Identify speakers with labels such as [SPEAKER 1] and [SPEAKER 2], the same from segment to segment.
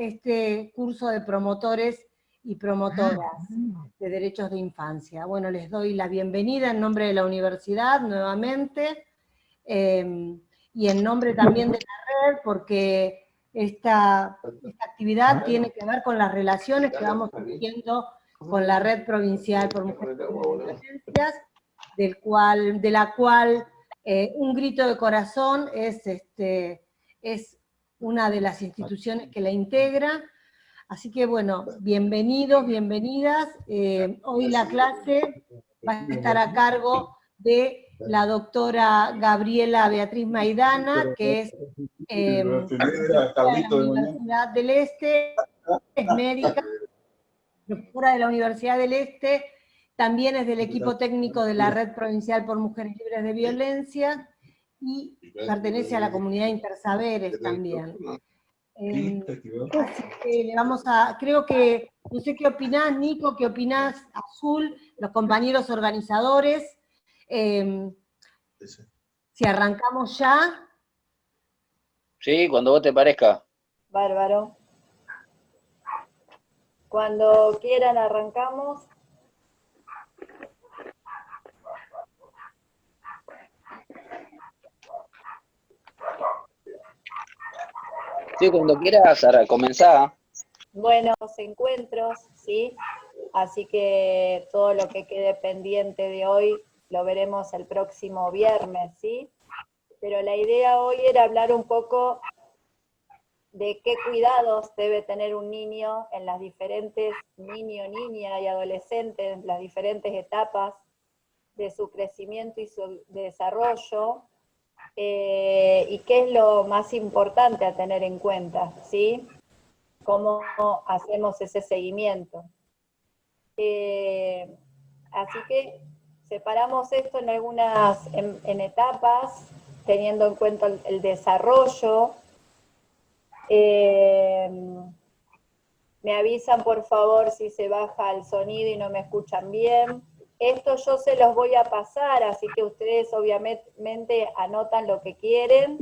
[SPEAKER 1] este curso de promotores y promotoras de derechos de infancia. Bueno, les doy la bienvenida en nombre de la universidad nuevamente, y en nombre también de la red, porque esta actividad tiene que ver con las relaciones que vamos haciendo con la Red Provincial por Mujeres Libres de Violencias, de la cual Un Grito de Corazón es una de las instituciones que la integra. Así que bueno, bienvenidos, bienvenidas. Hoy la clase va a estar a cargo de la doctora Gabriela Beatriz Maidana, que es profesora de la Universidad del Este, es médica, profesora de la Universidad del Este, también es del equipo técnico de la Red Provincial por Mujeres Libres de Violencia y pertenece a la comunidad Intersaberes también. Así que le vamos a, creo que, no sé qué opinás, Nico, qué opinás, Azul, los compañeros organizadores. Si arrancamos ya.
[SPEAKER 2] Sí, cuando vos te parezca.
[SPEAKER 3] Bárbaro. Cuando quieran arrancamos.
[SPEAKER 2] Sí, cuando quieras, Sara, comenzá.
[SPEAKER 3] Buenos encuentros, ¿sí? Así que todo lo que quede pendiente de hoy lo veremos el próximo viernes, ¿sí? Pero la idea hoy era hablar un poco de qué cuidados debe tener un niño en las diferentes, niño, niña y adolescente, en las diferentes etapas de su crecimiento y su desarrollo, y qué es lo más importante a tener en cuenta, ¿sí? Cómo hacemos ese seguimiento. Así que separamos esto en algunas en etapas, teniendo en cuenta el desarrollo. Me avisan por favor si se baja el sonido y no me escuchan bien. Esto yo se los voy a pasar, así que ustedes obviamente anotan lo que quieren,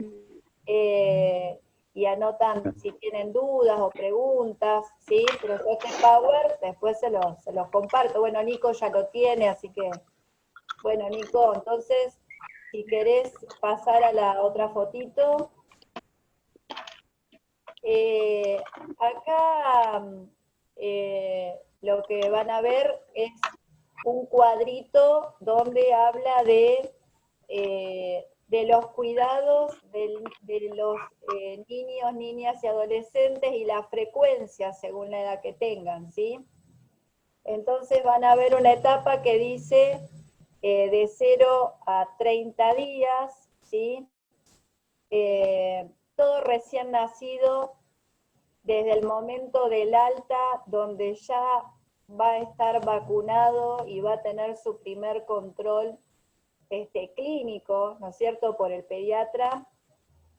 [SPEAKER 3] y anotan si tienen dudas o preguntas, ¿sí? Pero yo este Power después se los comparto. Bueno, Nico ya lo tiene, así que, bueno, Nico, entonces, si querés pasar a la otra fotito. Acá lo que van a ver es un cuadrito donde habla de los cuidados de los niños, niñas y adolescentes y la frecuencia según la edad que tengan, ¿sí? Entonces van a ver una etapa que dice de 0 a 30 días, ¿sí? Todo recién nacido, desde el momento del alta, donde ya va a estar vacunado y va a tener su primer control clínico, ¿no es cierto?, por el pediatra,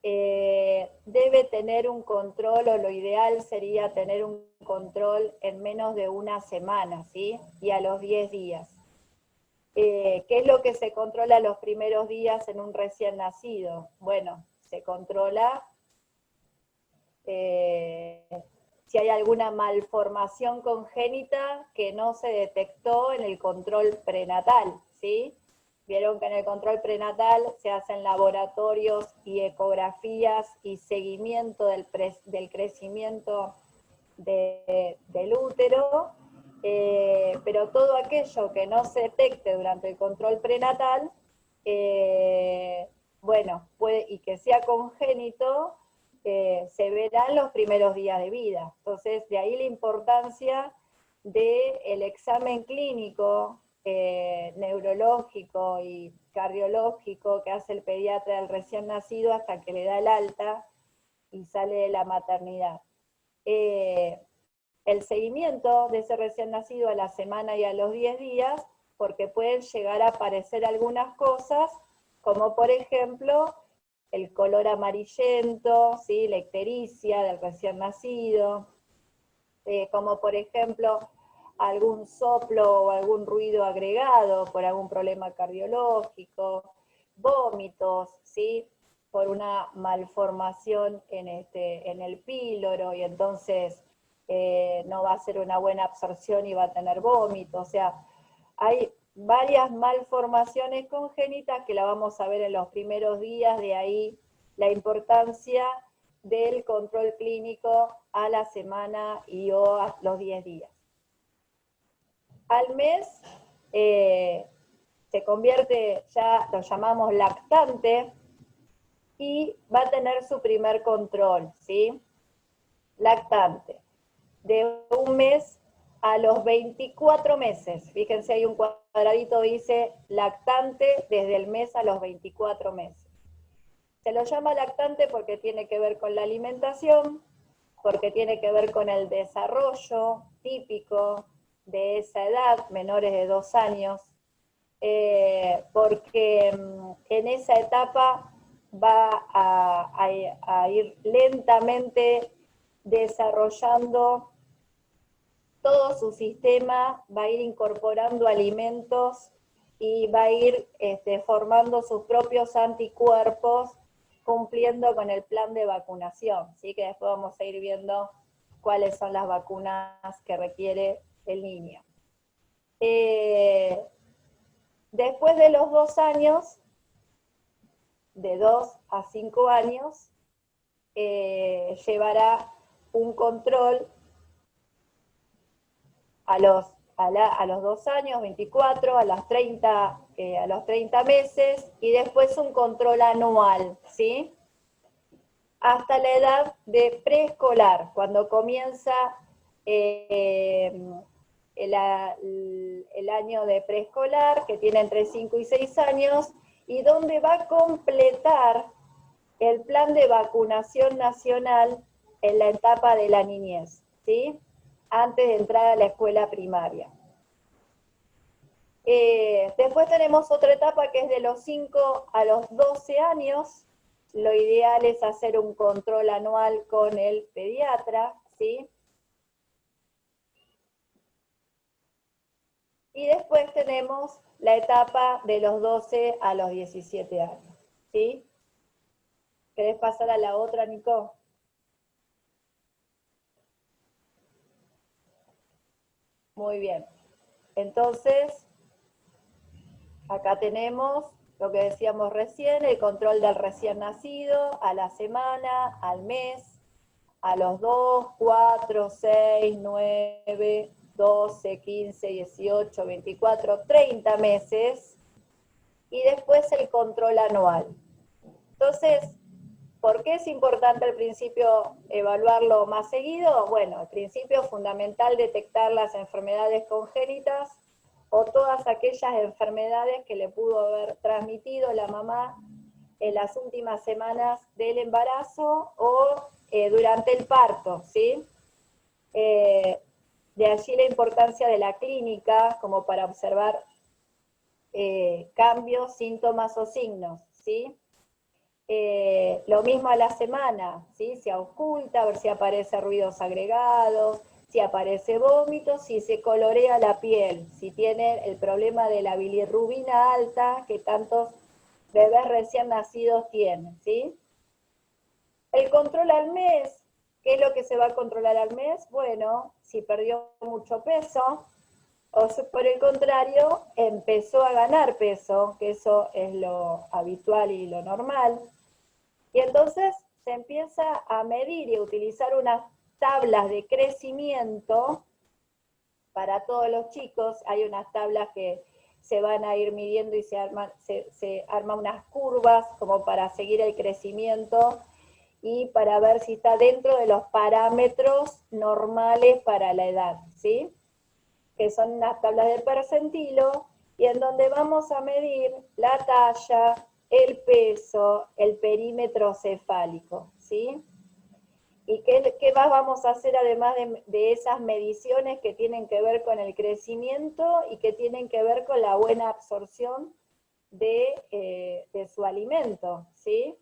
[SPEAKER 3] debe tener un control, o lo ideal sería tener un control en menos de una semana, ¿sí? Y a los 10 días. ¿Qué es lo que se controla los primeros días en un recién nacido? Bueno, se controla si hay alguna malformación congénita que no se detectó en el control prenatal, ¿sí? Vieron que en el control prenatal se hacen laboratorios y ecografías y seguimiento del crecimiento del útero, pero todo aquello que no se detecte durante el control prenatal, bueno, y que sea congénito, se verán los primeros días de vida. Entonces, de ahí la importancia del examen clínico, neurológico y cardiológico que hace el pediatra del recién nacido hasta que le da el alta y sale de la maternidad. El seguimiento de ese recién nacido a la semana y a los 10 días, porque pueden llegar a aparecer algunas cosas, como por ejemplo el color amarillento, ¿sí? La ictericia del recién nacido, como por ejemplo algún soplo o algún ruido agregado por algún problema cardiológico, vómitos, ¿sí? por una malformación en el píloro, y entonces no va a ser una buena absorción y va a tener vómito. O sea, hay varias malformaciones congénitas que la vamos a ver en los primeros días, de ahí la importancia del control clínico a la semana y o a los 10 días. Al mes se convierte, ya lo llamamos lactante, y va a tener su primer control, ¿sí? Lactante. De un mes a los 24 meses. Fíjense, hay un cuadradito que dice lactante desde el mes a los 24 meses. Se lo llama lactante porque tiene que ver con la alimentación, porque tiene que ver con el desarrollo típico de esa edad, menores de 2 años, porque en esa etapa va a ir lentamente desarrollando todo su sistema, va a ir incorporando alimentos y va a ir formando sus propios anticuerpos, cumpliendo con el plan de vacunación, ¿sí? Que después vamos a ir viendo cuáles son las vacunas que requiere el niño. Después de los 2 años, de 2 a 5 años, llevará un control a los 2 años, 24, a los 30 meses, y después un control anual, ¿sí? Hasta la edad de preescolar, cuando comienza el año de preescolar, que tiene entre 5 y 6 años, y donde va a completar el plan de vacunación nacional en la etapa de la niñez, ¿sí? Antes de entrar a la escuela primaria. Después tenemos otra etapa que es de los 5 a los 12 años. Lo ideal es hacer un control anual con el pediatra, ¿sí? Y después tenemos la etapa de los 12 a los 17 años, ¿sí? ¿Querés pasar a la otra, Nico? Muy bien. Entonces, acá tenemos lo que decíamos recién, el control del recién nacido, a la semana, al mes, a los 2, 4, 6, 9, 12, 15, 18, 24, 30 meses, y después el control anual. Entonces, ¿por qué es importante al principio evaluarlo más seguido? Bueno, al principio es fundamental detectar las enfermedades congénitas o todas aquellas enfermedades que le pudo haber transmitido la mamá en las últimas semanas del embarazo o durante el parto, ¿sí? De allí la importancia de la clínica como para observar cambios, síntomas o signos, ¿sí? Lo mismo a la semana, ¿sí? Se oculta, a ver si aparece ruidos agregados, si aparece vómito, si se colorea la piel, si tiene el problema de la bilirrubina alta que tantos bebés recién nacidos tienen, ¿sí? El control al mes, ¿qué es lo que se va a controlar al mes? Bueno, si perdió mucho peso, o si por el contrario empezó a ganar peso, que eso es lo habitual y lo normal. Y entonces se empieza a medir y a utilizar unas tablas de crecimiento para todos los chicos. Hay unas tablas que se van a ir midiendo y se arman unas curvas como para seguir el crecimiento y para ver si está dentro de los parámetros normales para la edad, ¿sí? Que son unas tablas de percentilo, y en donde vamos a medir la talla, el peso, el perímetro cefálico, ¿sí? ¿Y qué más vamos a hacer además de esas mediciones que tienen que ver con el crecimiento y que tienen que ver con la buena absorción de su alimento, ¿sí?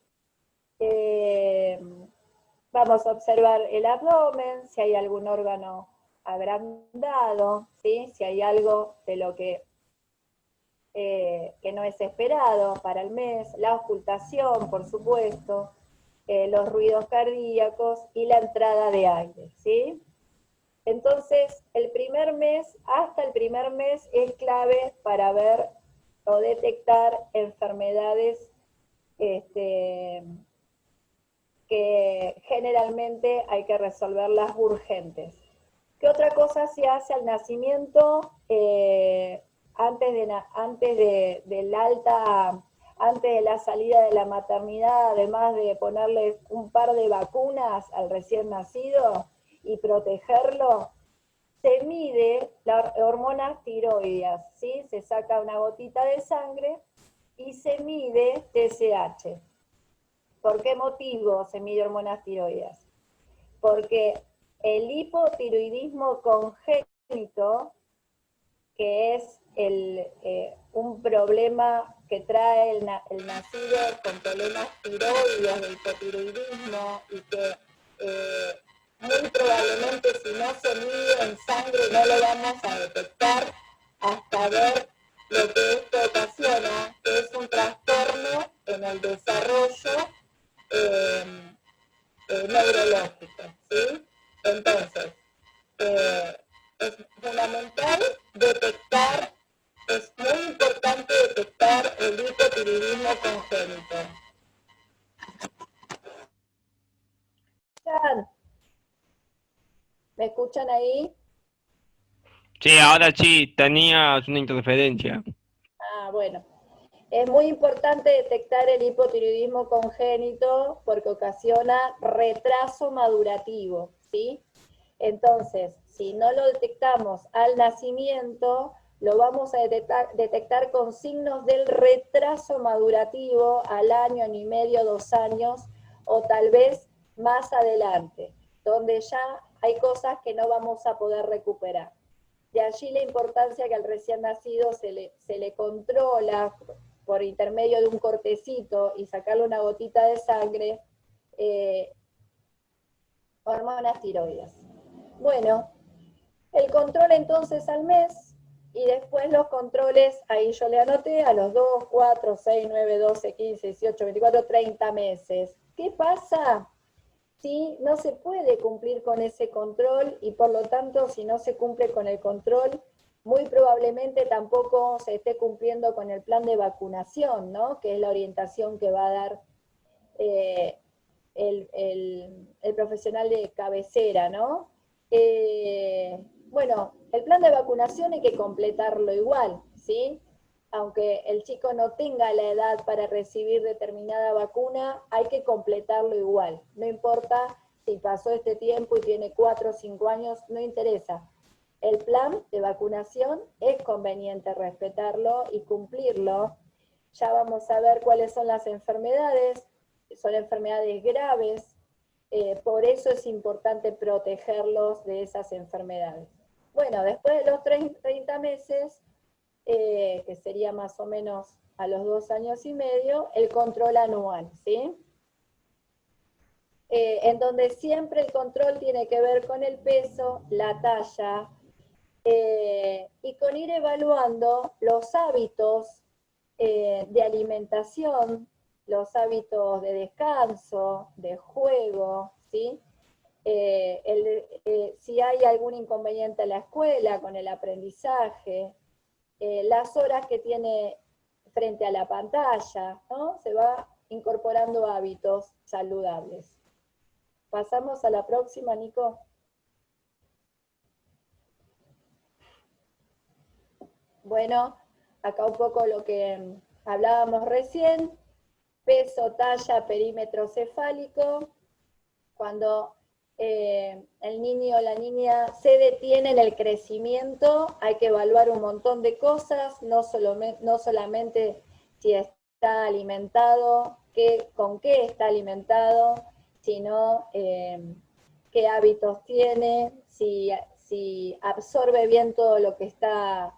[SPEAKER 3] Vamos a observar el abdomen, si hay algún órgano agrandado, ¿sí? Si hay algo de lo que que no es esperado para el mes, la ocultación, por supuesto, los ruidos cardíacos y la entrada de aire, ¿sí? Entonces, hasta el primer mes es clave para ver o detectar enfermedades que generalmente hay que resolverlas urgentes. ¿Qué otra cosa se hace al nacimiento? Antes de la salida de la maternidad, además de ponerle un par de vacunas al recién nacido y protegerlo, se mide las hormonas tiroideas, ¿sí? Se saca una gotita de sangre y se mide TSH. ¿Por qué motivo se mide hormonas tiroideas? Porque el hipotiroidismo congénito, que es un problema que trae el nacido con problemas tiroides, de hipotiroidismo, y que muy probablemente si no se mide en sangre no lo vamos a detectar hasta ver lo que esto ocasiona, que es un trastorno en el desarrollo neurológico, ¿sí? Entonces, es fundamental detectar, es muy importante detectar el hipotiroidismo congénito. ¿Me escuchan ahí?
[SPEAKER 4] Sí, ahora sí, tenías una interferencia.
[SPEAKER 3] Ah, bueno. Es muy importante detectar el hipotiroidismo congénito porque ocasiona retraso madurativo, ¿sí? Entonces, si no lo detectamos al nacimiento, lo vamos a detectar con signos del retraso madurativo al año y medio, 2 años, o tal vez más adelante, donde ya hay cosas que no vamos a poder recuperar. De allí la importancia que al recién nacido se le controla por intermedio de un cortecito y sacarle una gotita de sangre, hormonas tiroides. Bueno, el control entonces al mes, y después los controles, ahí yo le anoté, a los 2, 4, 6, 9, 12, 15, 18, 24, 30 meses. ¿Qué pasa si no se puede cumplir con ese control? Y por lo tanto, si no se cumple con el control, muy probablemente tampoco se esté cumpliendo con el plan de vacunación, ¿no? Que es la orientación que va a dar el profesional de cabecera, ¿no? Bueno, el plan de vacunación hay que completarlo igual, ¿sí? Aunque el chico no tenga la edad para recibir determinada vacuna, hay que completarlo igual. No importa si pasó este tiempo y tiene 4 o 5 años, no interesa. El plan de vacunación es conveniente respetarlo y cumplirlo. Ya vamos a ver cuáles son las enfermedades. Son enfermedades graves, por eso es importante protegerlos de esas enfermedades. Bueno, después de los 30 meses, que sería más o menos a los 2 años y medio, el control anual, ¿sí? En donde siempre el control tiene que ver con el peso, la talla, y con ir evaluando los hábitos de alimentación, los hábitos de descanso, de juego, ¿sí? Si hay algún inconveniente en la escuela con el aprendizaje, las horas que tiene frente a la pantalla, ¿no? Se va incorporando hábitos saludables. Pasamos a la próxima, Nico. Bueno, acá un poco lo que hablábamos recién, peso, talla, perímetro cefálico. Cuando el niño o la niña se detiene en el crecimiento, hay que evaluar un montón de cosas, no solamente si está alimentado, con qué está alimentado, sino qué hábitos tiene, si absorbe bien todo lo que está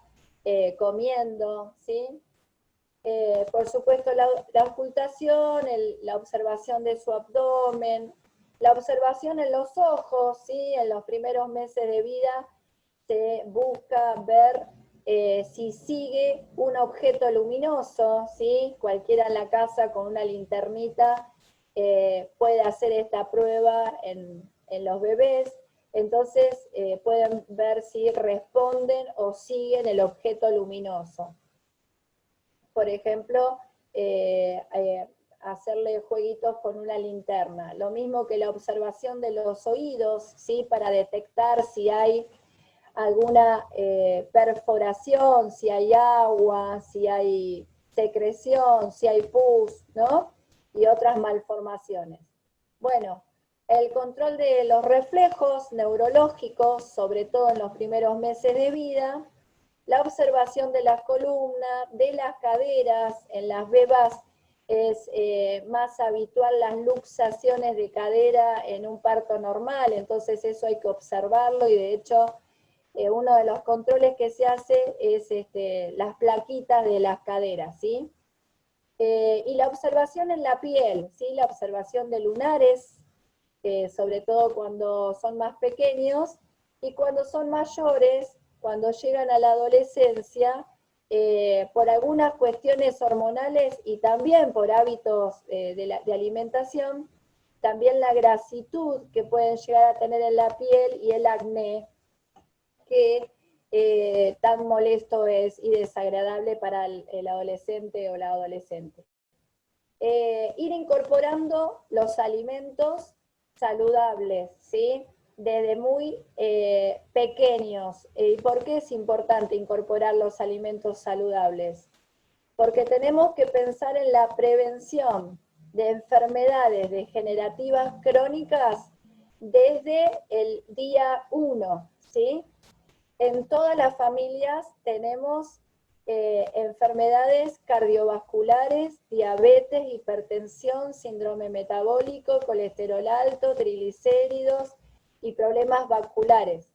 [SPEAKER 3] comiendo, ¿sí? Por supuesto, la ocultación, la observación de su abdomen, la observación en los ojos, ¿sí? En los primeros meses de vida se busca ver si sigue un objeto luminoso, ¿sí? Cualquiera en la casa con una linternita puede hacer esta prueba en los bebés. Entonces pueden ver si responden o siguen el objeto luminoso. Por ejemplo, hacerle jueguitos con una linterna. Lo mismo que la observación de los oídos, ¿sí? Para detectar si hay alguna perforación, si hay agua, si hay secreción, si hay pus, ¿no? Y otras malformaciones. Bueno, el control de los reflejos neurológicos, sobre todo en los primeros meses de vida, la observación de las columnas, de las caderas, en las bebas es más habitual las luxaciones de cadera en un parto normal, entonces eso hay que observarlo y de hecho uno de los controles que se hace es las plaquitas de las caderas, ¿sí? Y la observación en la piel, ¿sí? La observación de lunares, sobre todo cuando son más pequeños, y cuando son mayores, cuando llegan a la adolescencia, por algunas cuestiones hormonales y también por hábitos de alimentación, también la grasitud que pueden llegar a tener en la piel y el acné, que tan molesto es y desagradable para el adolescente o la adolescente. Ir incorporando los alimentos saludables, ¿sí? Desde muy pequeños. ¿Y por qué es importante incorporar los alimentos saludables? Porque tenemos que pensar en la prevención de enfermedades degenerativas crónicas desde el día 1, ¿sí? En todas las familias tenemos enfermedades cardiovasculares, diabetes, hipertensión, síndrome metabólico, colesterol alto, triglicéridos y problemas vasculares.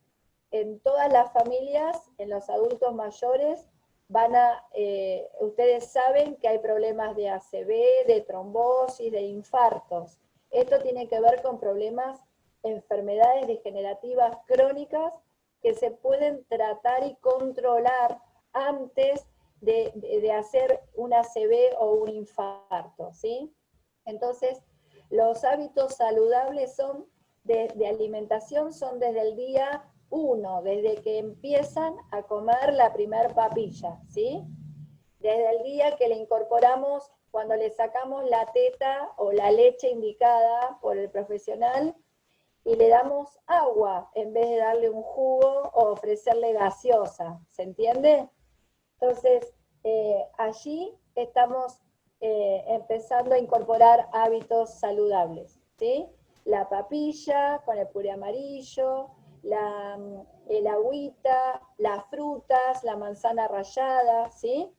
[SPEAKER 3] En todas las familias, en los adultos mayores, ustedes saben que hay problemas de ACV, de trombosis, de infartos. Esto tiene que ver con problemas, enfermedades degenerativas crónicas que se pueden tratar y controlar antes de hacer un ACV o un infarto, ¿sí? Entonces, los hábitos saludables de alimentación son desde el día 1, desde que empiezan a comer la primer papilla, ¿sí? Desde el día que le incorporamos, cuando le sacamos la teta o la leche indicada por el profesional, y le damos agua en vez de darle un jugo o ofrecerle gaseosa, ¿se entiende? Entonces, allí estamos empezando a incorporar hábitos saludables, ¿sí? La papilla con el puré amarillo, el agüita, las frutas, la manzana rallada, ¿sí?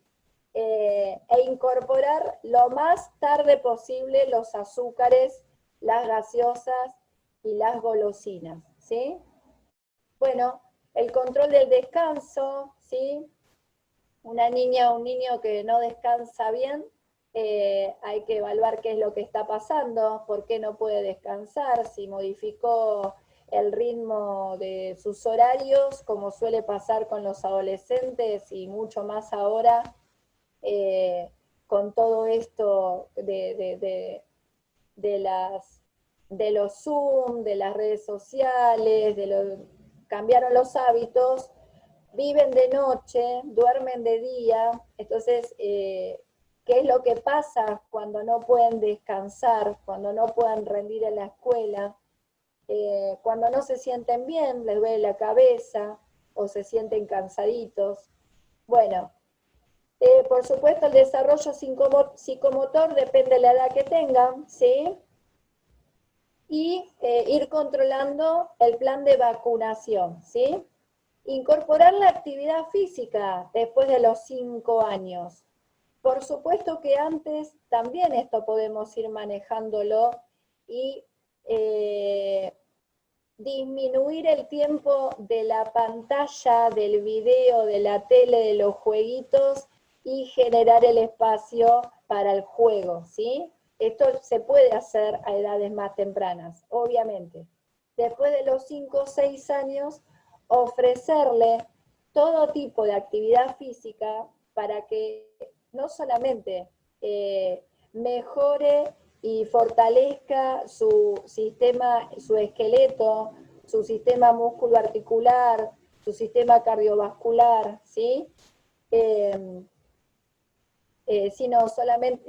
[SPEAKER 3] E incorporar lo más tarde posible los azúcares, las gaseosas y las golosinas, ¿sí? Bueno, el control del descanso, ¿sí? Una niña o un niño que no descansa bien, hay que evaluar qué es lo que está pasando, por qué no puede descansar, si modificó el ritmo de sus horarios, como suele pasar con los adolescentes y mucho más ahora, con todo esto de los Zoom, de las redes sociales, cambiaron los hábitos, viven de noche, duermen de día. Entonces, ¿qué es lo que pasa cuando no pueden descansar, cuando no pueden rendir en la escuela? Cuando no se sienten bien, les duele la cabeza o se sienten cansaditos. Bueno, por supuesto el desarrollo psicomotor depende de la edad que tengan, ¿sí? Y ir controlando el plan de vacunación, ¿sí? Incorporar la actividad física después de los 5 años. Por supuesto que antes también esto podemos ir manejándolo y disminuir el tiempo de la pantalla, del video, de la tele, de los jueguitos y generar el espacio para el juego, ¿sí? Esto se puede hacer a edades más tempranas, obviamente. Después de los 5 o 6 años, ofrecerle todo tipo de actividad física para que no solamente mejore y fortalezca su sistema, su esqueleto, su sistema músculo-articular, su sistema cardiovascular, ¿sí?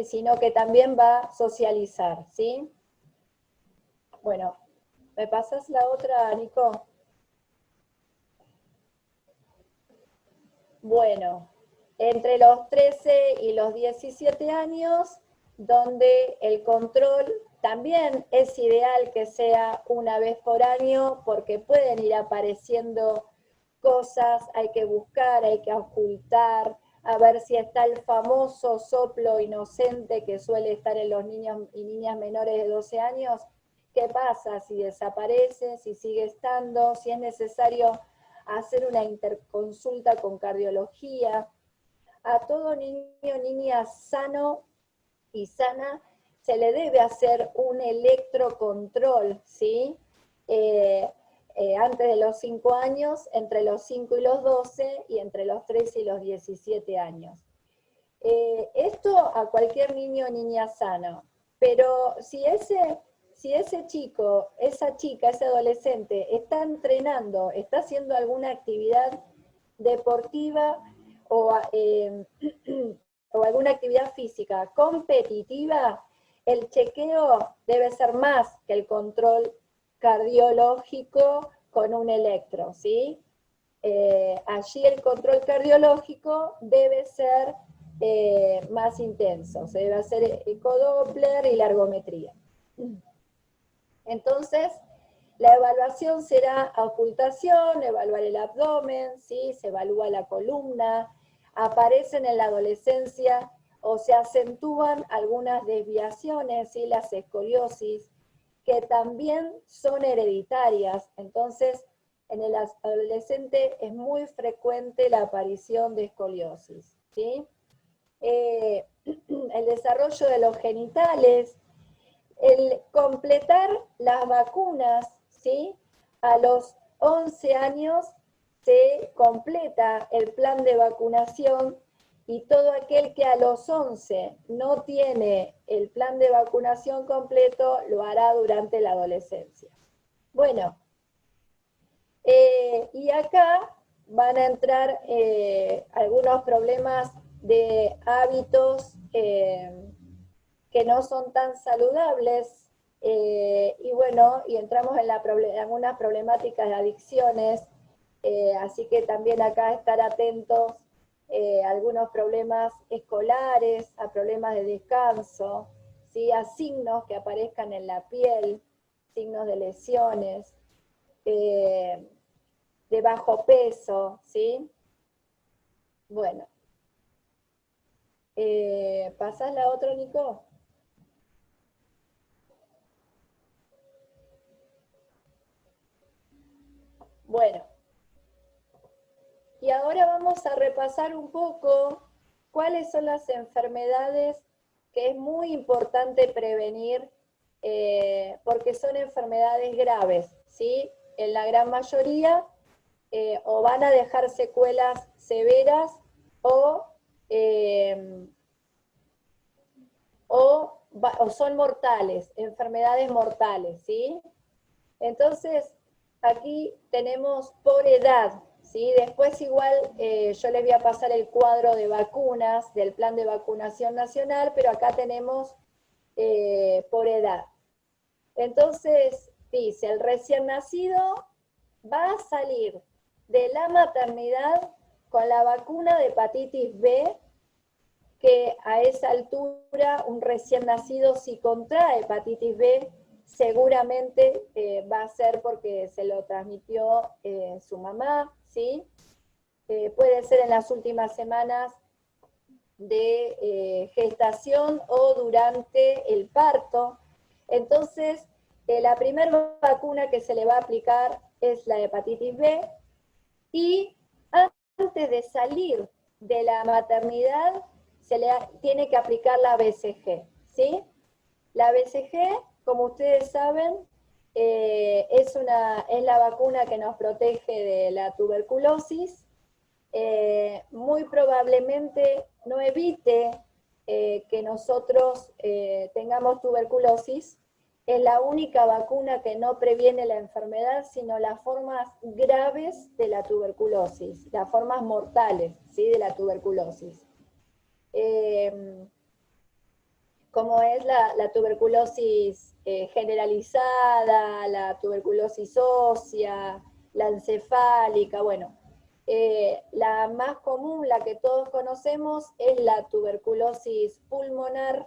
[SPEAKER 3] Sino que también va a socializar, ¿sí? Bueno, ¿me pasas la otra, Nico? Bueno, entre los 13 y los 17 años, donde el control también es ideal que sea una vez por año, porque pueden ir apareciendo cosas, hay que buscar, hay que ocultar, a ver si está el famoso soplo inocente que suele estar en los niños y niñas menores de 12 años. ¿Qué pasa si desaparece, si sigue estando, si es necesario hacer una interconsulta con cardiología? A todo niño o niña sano y sana se le debe hacer un electrocontrol, ¿sí? Antes de los 5 años, entre los 5 y los 12, y entre los 13 y los 17 años. Esto a cualquier niño o niña sano, pero si ese chico, esa chica, ese adolescente está entrenando, está haciendo alguna actividad deportiva o, o alguna actividad física competitiva, el chequeo debe ser más que el control cardiológico con un electro, ¿sí? Allí el control cardiológico debe ser más intenso, se debe hacer ecodoppler y largometría. Entonces, la evaluación será ocultación, evaluar el abdomen, ¿sí? Se evalúa la columna, aparecen en la adolescencia o se acentúan algunas desviaciones, ¿sí? Las escoliosis, que también son hereditarias. Entonces, en el adolescente es muy frecuente la aparición de escoliosis, ¿sí? El desarrollo de los genitales, el completar las vacunas, ¿sí? A los 11 años se completa el plan de vacunación y todo aquel que a los 11 no tiene el plan de vacunación completo lo hará durante la adolescencia. Bueno, y acá van a entrar algunos problemas de hábitos que no son tan saludables, y bueno, y entramos en algunas problemáticas de adicciones, así que también acá estar atentos a algunos problemas escolares, a problemas de descanso, ¿sí? A signos que aparezcan en la piel, signos de lesiones, de bajo peso, ¿sí? Bueno, ¿pasás la otra, Nico? Bueno, y ahora vamos a repasar un poco cuáles son las enfermedades que es muy importante prevenir, porque son enfermedades graves, ¿sí? En la gran mayoría, o van a dejar secuelas severas o son mortales, enfermedades mortales, ¿sí? Entonces, aquí tenemos por edad, ¿sí? Después igual yo les voy a pasar el cuadro de vacunas del Plan de Vacunación Nacional, pero acá tenemos por edad. Entonces, dice, el recién nacido va a salir de la maternidad con la vacuna de hepatitis B, que a esa altura un recién nacido si contrae hepatitis B, seguramente va a ser porque se lo transmitió su mamá, ¿sí? Puede ser en las últimas semanas de gestación o durante el parto. Entonces, la primera vacuna que se le va a aplicar es la hepatitis B, y antes de salir de la maternidad se le tiene que aplicar la BCG, ¿sí? La BCG, como ustedes saben, es la vacuna que nos protege de la tuberculosis, muy probablemente no evite que nosotros tengamos tuberculosis. Es la única vacuna que no previene la enfermedad, sino las formas graves de la tuberculosis, las formas mortales, ¿sí?, de la tuberculosis. Como es la tuberculosis generalizada, la tuberculosis ósea, la encefálica, bueno. La más común, la que todos conocemos, es la tuberculosis pulmonar,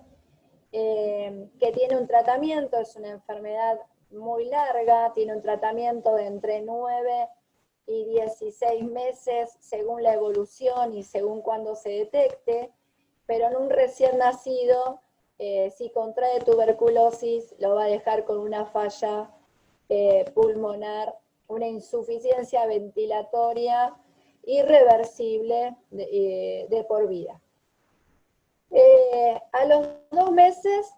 [SPEAKER 3] que tiene un tratamiento, es una enfermedad muy larga, tiene un tratamiento de entre 9 y 16 meses según la evolución y según cuando se detecte, pero en un recién nacido, si contrae tuberculosis, lo va a dejar con una falla pulmonar, una insuficiencia ventilatoria irreversible de por vida. A los 2 meses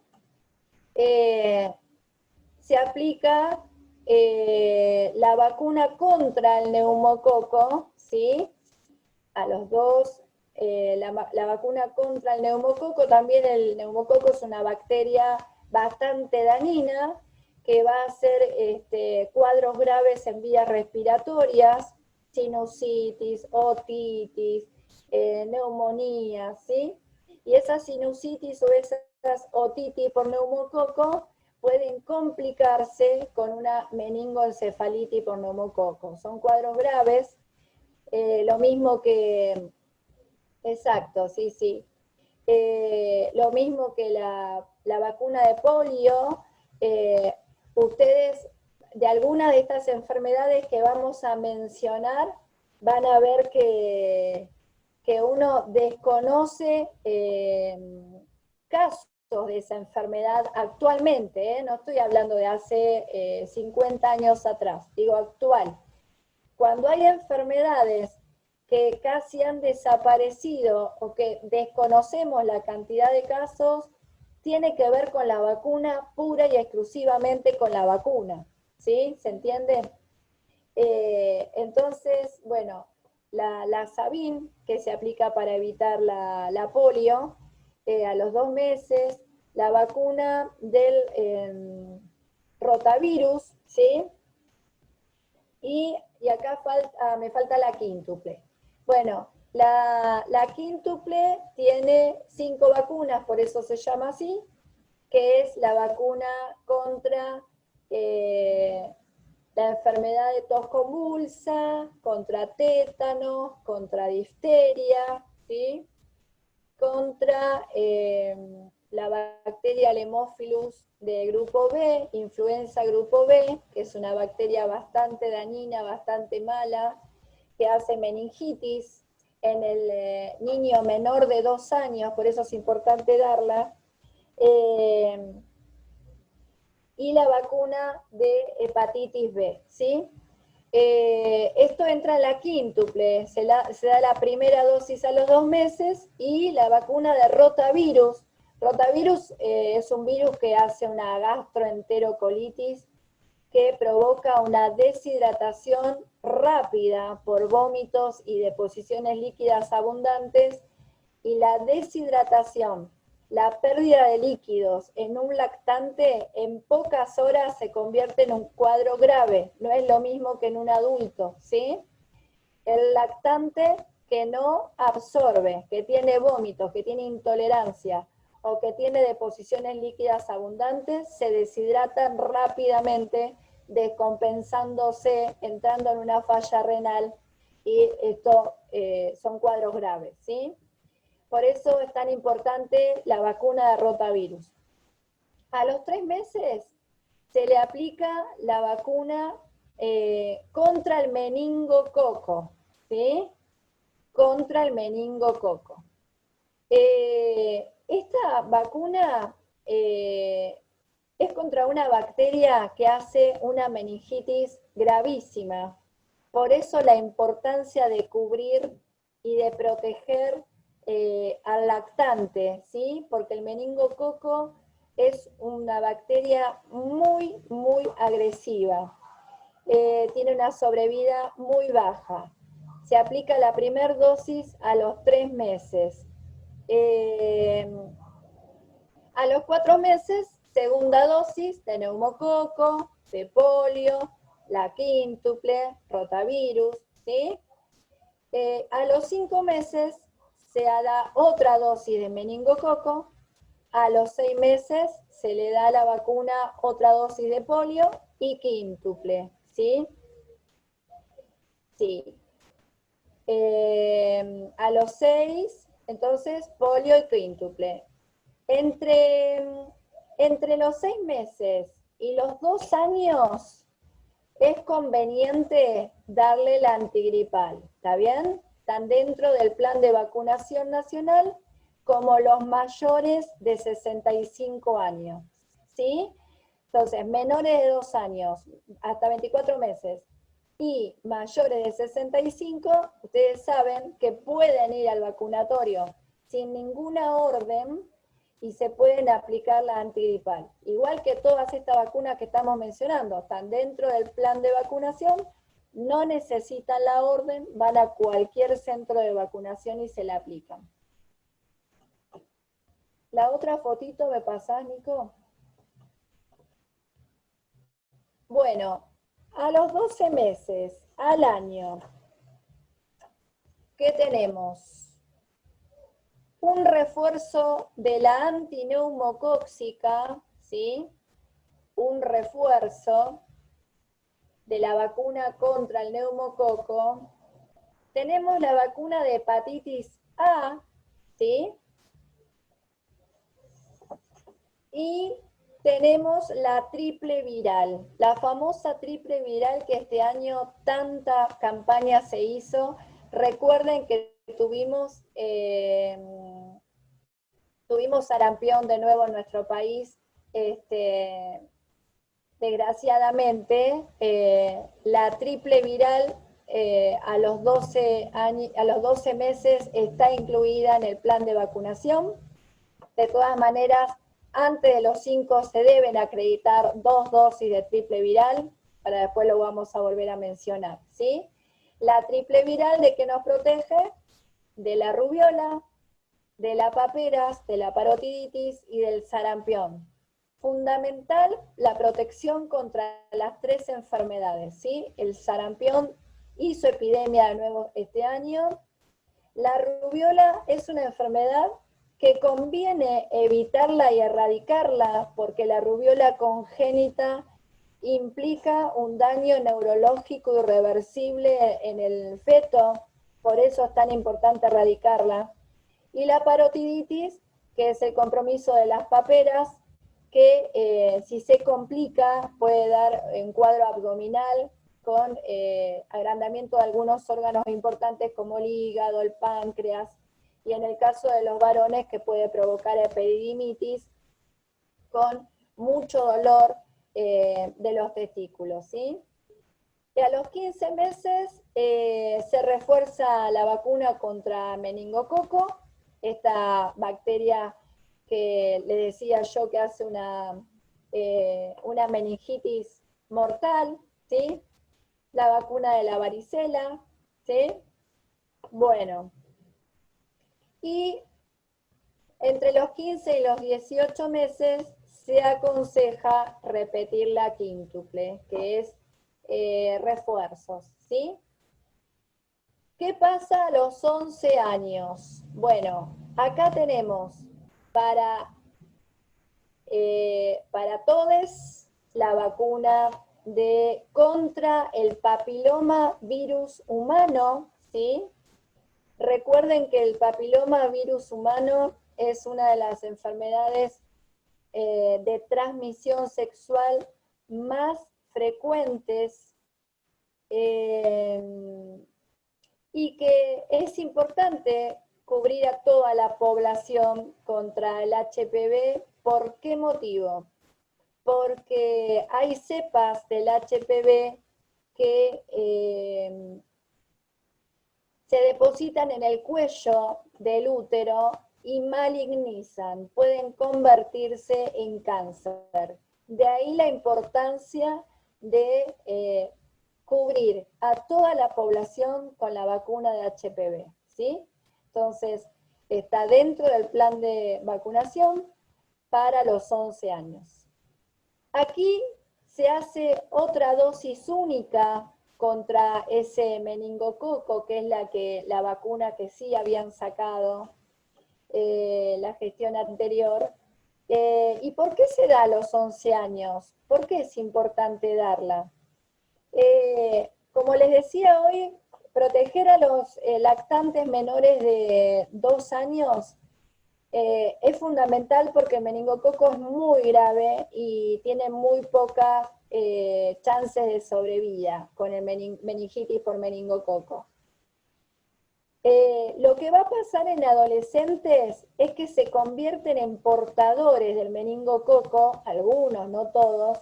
[SPEAKER 3] se aplica la vacuna contra el neumococo, ¿sí? A los 2, la vacuna contra el neumococo, también el neumococo es una bacteria bastante dañina que va a hacer cuadros graves en vías respiratorias, sinusitis, otitis, neumonía, ¿sí? Y esas sinusitis o esas otitis por neumococo pueden complicarse con una meningoencefalitis por neumococo. Son cuadros graves, lo mismo que, exacto, sí, sí. Lo mismo que la vacuna de polio, ustedes de alguna de estas enfermedades que vamos a mencionar van a ver que uno desconoce casos de esa enfermedad actualmente, no estoy hablando de hace 50 años atrás, digo actual. Cuando hay enfermedades que casi han desaparecido o que desconocemos la cantidad de casos, tiene que ver con la vacuna, pura y exclusivamente con la vacuna, ¿sí? ¿Se entiende? Entonces, bueno, la Sabin, que se aplica para evitar la polio, a los 2 meses, la vacuna del rotavirus, ¿sí? Y acá me falta la quíntuple. Bueno, la quíntuple tiene 5 vacunas, por eso se llama así, que es la vacuna contra la enfermedad de tos convulsa, contra tétanos, contra difteria, ¿sí? Contra la bacteria Haemophilus de grupo B, influenza grupo B, que es una bacteria bastante dañina, bastante mala, que hace meningitis en el niño menor de 2 años, por eso es importante darla. Y la vacuna de hepatitis B, ¿sí? Esto entra en la quíntuple, se da la primera dosis a los 2 meses y la vacuna de rotavirus. Rotavirus es un virus que hace una gastroenterocolitis que provoca una deshidratación rápida por vómitos y deposiciones líquidas abundantes, y la deshidratación, la pérdida de líquidos en un lactante en pocas horas se convierte en un cuadro grave, no es lo mismo que en un adulto, ¿sí? El lactante que no absorbe, que tiene vómitos, que tiene intolerancia o que tiene deposiciones líquidas abundantes, se deshidratan rápidamente, descompensándose, entrando en una falla renal, y esto son cuadros graves, ¿sí? Por eso es tan importante la vacuna de rotavirus. A los 3 meses se le aplica la vacuna contra el meningococo, ¿sí? Contra el meningococo. Esta vacuna es contra una bacteria que hace una meningitis gravísima. Por eso la importancia de cubrir y de proteger al lactante, ¿sí? Porque el meningococo es una bacteria muy, muy agresiva. Tiene una sobrevida muy baja. se aplica la primera dosis a los 3 meses. A los 4 meses, segunda dosis de neumococo, de polio, la quíntuple, rotavirus, ¿sí? A los 5 meses se da otra dosis de meningococo, a los 6 meses se le da la vacuna otra dosis de polio y quíntuple, ¿sí? Sí. A los 6, entonces, polio y quíntuple. Entre los 6 meses y los 2 años es conveniente darle la antigripal, ¿está bien? Están dentro del plan de vacunación nacional como los mayores de 65 años, ¿sí? Entonces, menores de 2 años, hasta 24 meses, y mayores de 65, ustedes saben que pueden ir al vacunatorio sin ninguna orden y se pueden aplicar la antigripal. Igual que todas estas vacunas que estamos mencionando, están dentro del plan de vacunación, no necesitan la orden, van a cualquier centro de vacunación y se la aplican. La otra fotito, ¿me pasás, Nico? Bueno, a los 12 meses, al año, ¿qué tenemos? Un refuerzo de la antineumocóxica, ¿sí? Un refuerzo de la vacuna contra el neumococo. Tenemos la vacuna de hepatitis A, ¿sí? Y tenemos la triple viral, la famosa triple viral que este año tanta campaña se hizo. Recuerden que tuvimos sarampión de nuevo en nuestro país. Desgraciadamente, la triple viral a los 12 meses está incluida en el plan de vacunación. De todas maneras, antes de los 5 se deben acreditar 2 dosis de triple viral, para después lo vamos a volver a mencionar, ¿sí? La triple viral, ¿de qué nos protege? De la rubiola, de la paperas, de la parotiditis y del sarampión. Fundamental la protección contra las 3 enfermedades, ¿sí? El sarampión hizo epidemia de nuevo este año. La rubiola es una enfermedad que conviene evitarla y erradicarla, porque la rubiola congénita implica un daño neurológico irreversible en el feto, por eso es tan importante erradicarla. Y la parotiditis, que es el compromiso de las paperas, que si se complica puede dar un cuadro abdominal con agrandamiento de algunos órganos importantes como el hígado, el páncreas, y en el caso de los varones que puede provocar epididimitis con mucho dolor de los testículos, ¿sí? Y a los 15 meses se refuerza la vacuna contra meningococo, esta bacteria que le decía yo que hace una meningitis mortal, ¿sí? La vacuna de la varicela, ¿sí? Bueno. Y entre los 15 y los 18 meses se aconseja repetir la quíntuple, que es refuerzos, ¿sí? ¿Qué pasa a los 11 años? Bueno, acá tenemos para todos la vacuna contra el papiloma virus humano, ¿sí? Recuerden que el papiloma virus humano es una de las enfermedades de transmisión sexual más frecuentes y que es importante cubrir a toda la población contra el HPV. ¿Por qué motivo? Porque hay cepas del HPV que se depositan en el cuello del útero y malignizan, pueden convertirse en cáncer. De ahí la importancia de cubrir a toda la población con la vacuna de HPV, ¿sí? Entonces, está dentro del plan de vacunación para los 11 años. Aquí se hace otra dosis única contra ese meningococo, que es la vacuna que sí habían sacado la gestión anterior. ¿Y por qué se da a los 11 años? ¿Por qué es importante darla? Como les decía hoy, proteger a los lactantes menores de 2 años es fundamental porque el meningococo es muy grave y tiene muy pocas chances de sobrevida con el meningitis por meningococo. Lo que va a pasar en adolescentes es que se convierten en portadores del meningococo, algunos, no todos,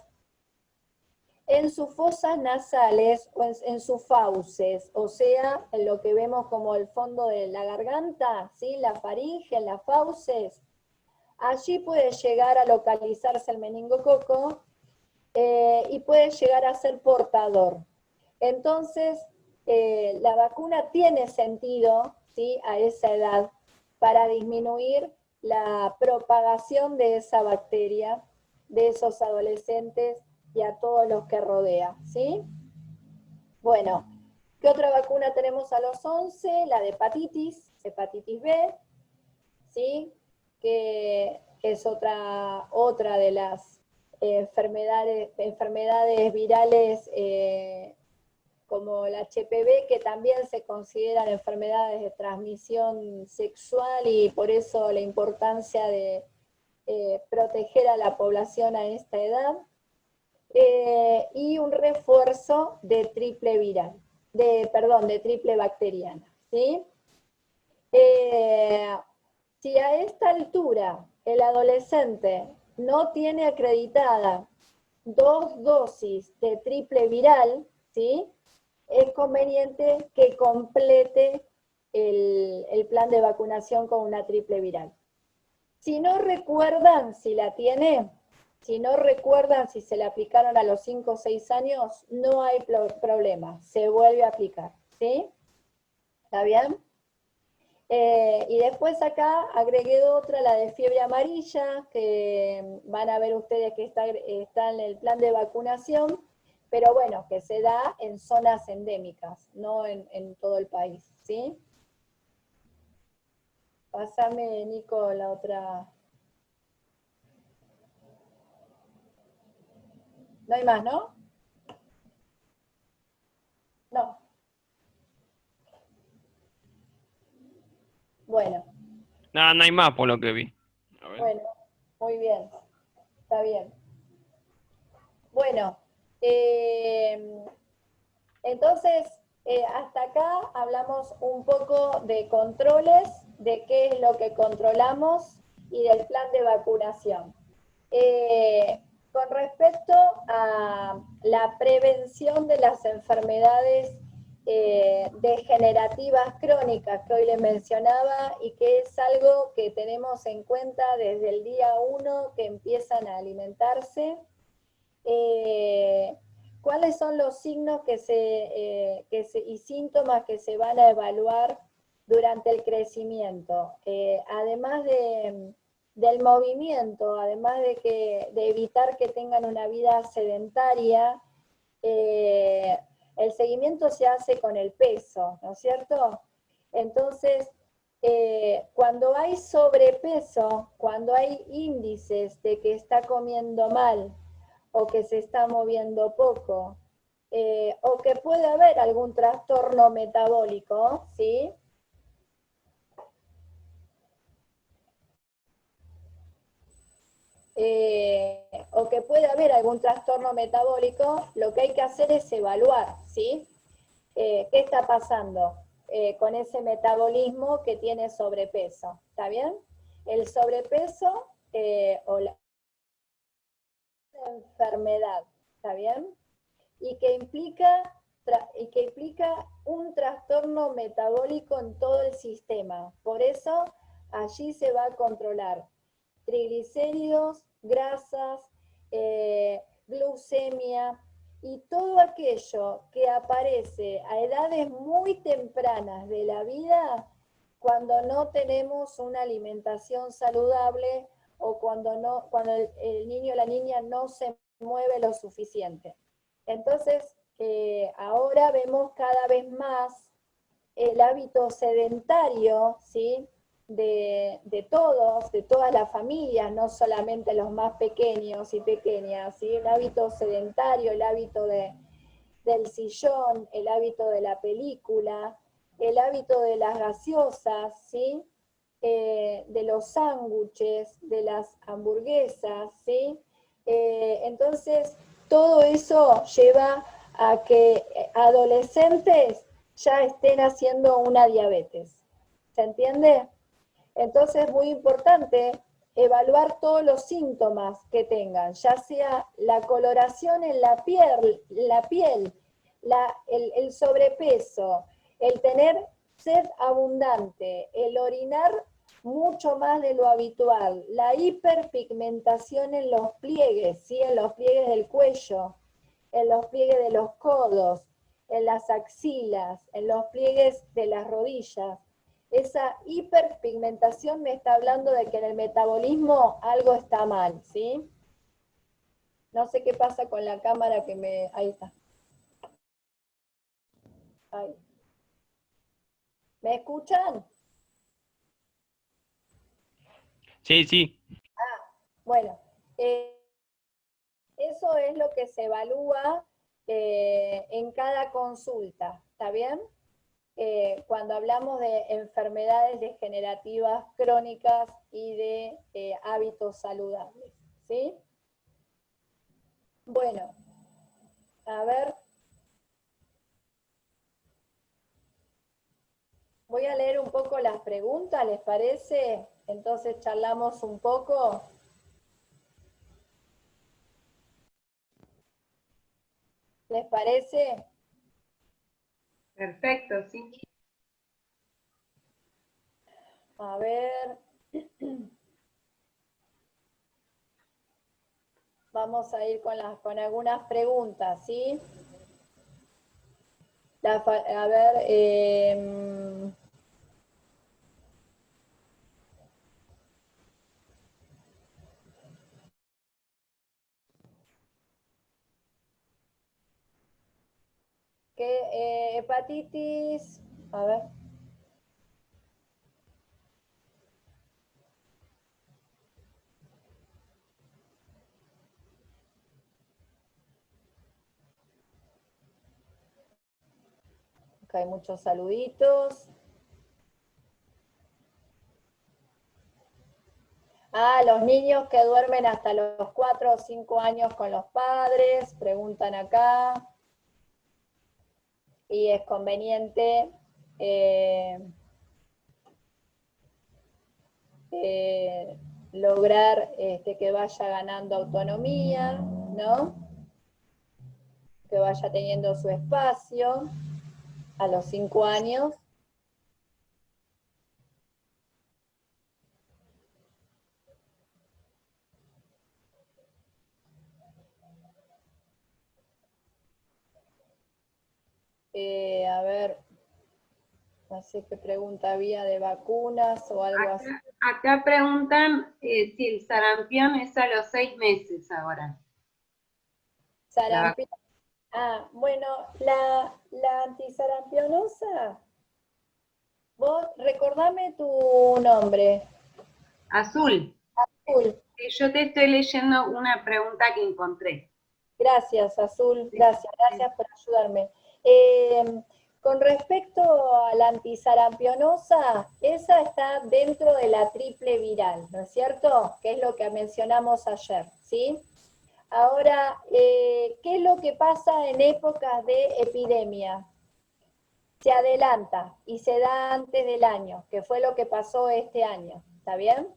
[SPEAKER 3] en sus fosas nasales o en sus fauces, o sea, en lo que vemos como el fondo de la garganta, ¿sí? La faringe, en las fauces. Allí puede llegar a localizarse el meningococo y puede llegar a ser portador. Entonces, la vacuna tiene sentido, ¿sí? A esa edad para disminuir la propagación de esa bacteria, de esos adolescentes y a todos los que rodea, ¿sí? Bueno, ¿qué otra vacuna tenemos a los 11? La de hepatitis B, ¿sí? Que es otra de las enfermedades virales como el HPV, que también se consideran enfermedades de transmisión sexual y por eso la importancia de proteger a la población a esta edad. Y un refuerzo de triple viral, de triple bacteriana, ¿sí? Si a esta altura el adolescente no tiene acreditada 2 dosis de triple viral, ¿sí? Es conveniente que complete el plan de vacunación con una triple viral. Si no recuerdan si la tiene, si no recuerdan si se la aplicaron a los 5 o 6 años, no hay problema, se vuelve a aplicar, ¿sí? ¿Está bien? Y después acá agregué otra, la de fiebre amarilla, que van a ver ustedes que está en el plan de vacunación, pero bueno, que se da en zonas endémicas, no en todo el país, ¿sí? Pásame, Nico, la otra. No hay más, ¿no? No. Bueno.
[SPEAKER 4] Nada, no hay más por lo que vi. A ver.
[SPEAKER 3] Bueno, muy bien. Está bien. Bueno, entonces, hasta acá hablamos un poco de controles, de qué es lo que controlamos y del plan de vacunación. Con respecto a la prevención de las enfermedades degenerativas crónicas que hoy les mencionaba y que es algo que tenemos en cuenta desde el día 1 que empiezan a alimentarse, ¿cuáles son los signos y síntomas que se van a evaluar durante el crecimiento? Además del movimiento, además de evitar que tengan una vida sedentaria, el seguimiento se hace con el peso, ¿no es cierto? Entonces, cuando hay sobrepeso, cuando hay índices de que está comiendo mal o que se está moviendo poco, o que puede haber algún trastorno metabólico, ¿sí? O que puede haber algún trastorno metabólico, lo que hay que hacer es evaluar, ¿sí? ¿Qué está pasando con ese metabolismo que tiene sobrepeso? ¿Está bien? El sobrepeso o la enfermedad, ¿está bien? Y que implica un trastorno metabólico en todo el sistema. Por eso allí se va a controlar triglicéridos, grasas, glucemia, Y todo aquello que aparece a edades muy tempranas de la vida, cuando no tenemos una alimentación saludable o cuando el niño o la niña no se mueve lo suficiente. Entonces, ahora vemos cada vez más el hábito sedentario, ¿sí? de todas las familias, no solamente los más pequeños y pequeñas, ¿sí? El hábito sedentario, el hábito del sillón, el hábito de la película, el hábito de las gaseosas, ¿sí? De los sándwiches, de las hamburguesas, ¿sí? Entonces, todo eso lleva a que adolescentes ya estén haciendo una diabetes. ¿Se entiende? Entonces es muy importante evaluar todos los síntomas que tengan, ya sea la coloración en la piel, el sobrepeso, el tener sed abundante, el orinar mucho más de lo habitual, la hiperpigmentación en los pliegues, ¿sí? En los pliegues del cuello, en los pliegues de los codos, en las axilas, en los pliegues de las rodillas. Esa hiperpigmentación me está hablando de que en el metabolismo algo está mal, ¿sí? No sé qué pasa con la cámara que me... Ahí está. Ahí. ¿Me escuchan?
[SPEAKER 4] Sí, sí.
[SPEAKER 3] Bueno, eso es lo que se evalúa en cada consulta, ¿está bien? Cuando hablamos de enfermedades degenerativas crónicas y de hábitos saludables, ¿sí? Bueno, a ver. Voy a leer un poco las preguntas, ¿les parece? Entonces charlamos un poco. ¿Les parece?
[SPEAKER 5] Perfecto, sí.
[SPEAKER 3] A ver. Vamos a ir con algunas preguntas, ¿sí? A ver. ¿Qué hepatitis? A ver. Acá hay muchos saluditos. Los niños que duermen hasta los 4 o 5 años con los padres, preguntan acá. Y es conveniente lograr que vaya ganando autonomía, ¿no? Que vaya teniendo su espacio a los 5 años. A ver, no sé qué pregunta había de vacunas o algo así.
[SPEAKER 5] Acá preguntan si el sarampión es a los 6 meses ahora.
[SPEAKER 3] Sarampión. Bueno, la antisarampionosa, vos recordame tu nombre.
[SPEAKER 5] Azul.
[SPEAKER 3] Azul.
[SPEAKER 5] Yo te estoy leyendo una pregunta que encontré.
[SPEAKER 3] Gracias, Azul, gracias por ayudarme. Con respecto a la antisarampionosa, esa está dentro de la triple viral, ¿no es cierto? Que es lo que mencionamos ayer, ¿sí? Ahora, ¿qué es lo que pasa en épocas de epidemia? Se adelanta y se da antes del año, que fue lo que pasó este año, ¿está bien?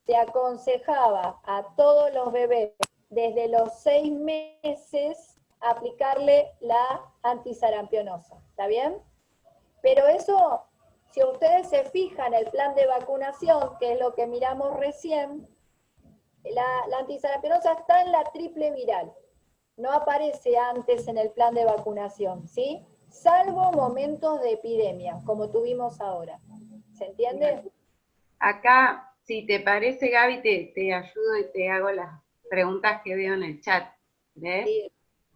[SPEAKER 3] Se aconsejaba a todos los bebés desde los 6 meses aplicarle la antisarampionosa, ¿está bien? Pero eso, si ustedes se fijan en el plan de vacunación, que es lo que miramos recién, la antisarampionosa está en la triple viral. no aparece antes en el plan de vacunación, ¿sí? Salvo momentos de epidemia, como tuvimos ahora. ¿Se entiende?
[SPEAKER 5] Acá, si te parece, Gaby, te ayudo y te hago las preguntas que veo en el chat. ¿Ves?
[SPEAKER 3] Sí,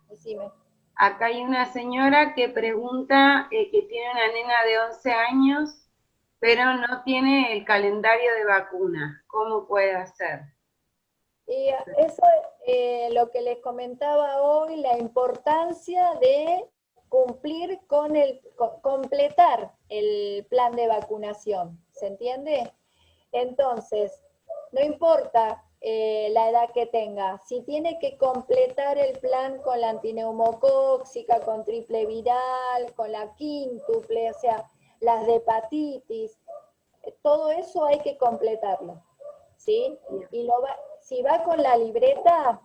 [SPEAKER 3] decime.
[SPEAKER 5] Acá hay una señora que pregunta que tiene una nena de 11 años, pero no tiene el calendario de vacunas. ¿Cómo puede hacer?
[SPEAKER 3] Y eso es lo que les comentaba hoy, la importancia de cumplir con completar el plan de vacunación. ¿Se entiende? Entonces, no importa la edad que tenga, si tiene que completar el plan con la antineumocóxica, con triple viral, con la quíntuple, o sea, las de hepatitis, todo eso hay que completarlo, ¿sí? Y si va con la libreta,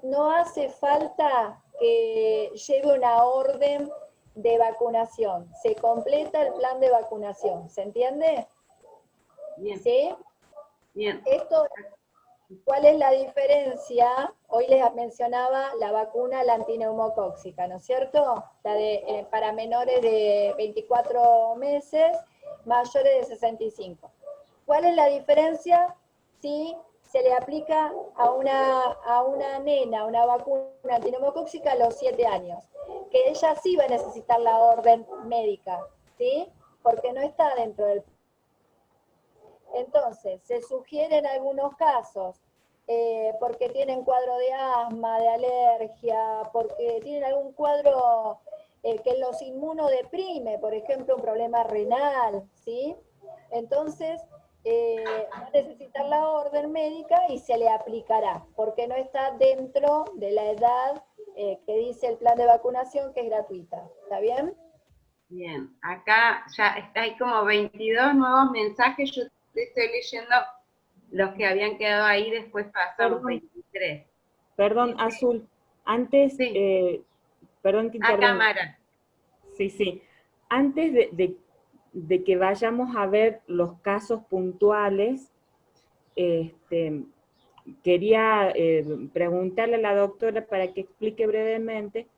[SPEAKER 3] no hace falta que lleve una orden de vacunación, se completa el plan de vacunación, ¿se entiende?
[SPEAKER 5] Bien,
[SPEAKER 3] ¿Sí?
[SPEAKER 5] bien.
[SPEAKER 3] Esto, ¿cuál es la diferencia? Hoy les mencionaba la vacuna, la antineumocóxica, ¿no es cierto? La de para menores de 24 meses, mayores de 65. ¿Cuál es la diferencia si se le aplica a una nena una vacuna antineumocóxica a los 7 años? Que ella sí va a necesitar la orden médica, ¿sí? Porque no está dentro del... Entonces, se sugiere en algunos casos, porque tienen cuadro de asma, de alergia, porque tienen algún cuadro que los inmunodeprime, por ejemplo, un problema renal, ¿sí? Entonces, va a necesitar la orden médica y se le aplicará, porque no está dentro de la edad que dice el plan de vacunación, que es gratuita. ¿Está bien?
[SPEAKER 5] Bien, acá ya hay como 22 nuevos mensajes, yo te estoy leyendo los que habían quedado ahí, después pasamos 23.
[SPEAKER 6] Perdón,
[SPEAKER 5] Dice,
[SPEAKER 6] Azul, antes,
[SPEAKER 5] sí,
[SPEAKER 6] perdón que
[SPEAKER 5] a
[SPEAKER 6] intervenga.
[SPEAKER 5] cámara.
[SPEAKER 6] Sí, sí. Antes de que vayamos a ver los casos puntuales, quería preguntarle a la doctora para que explique brevemente,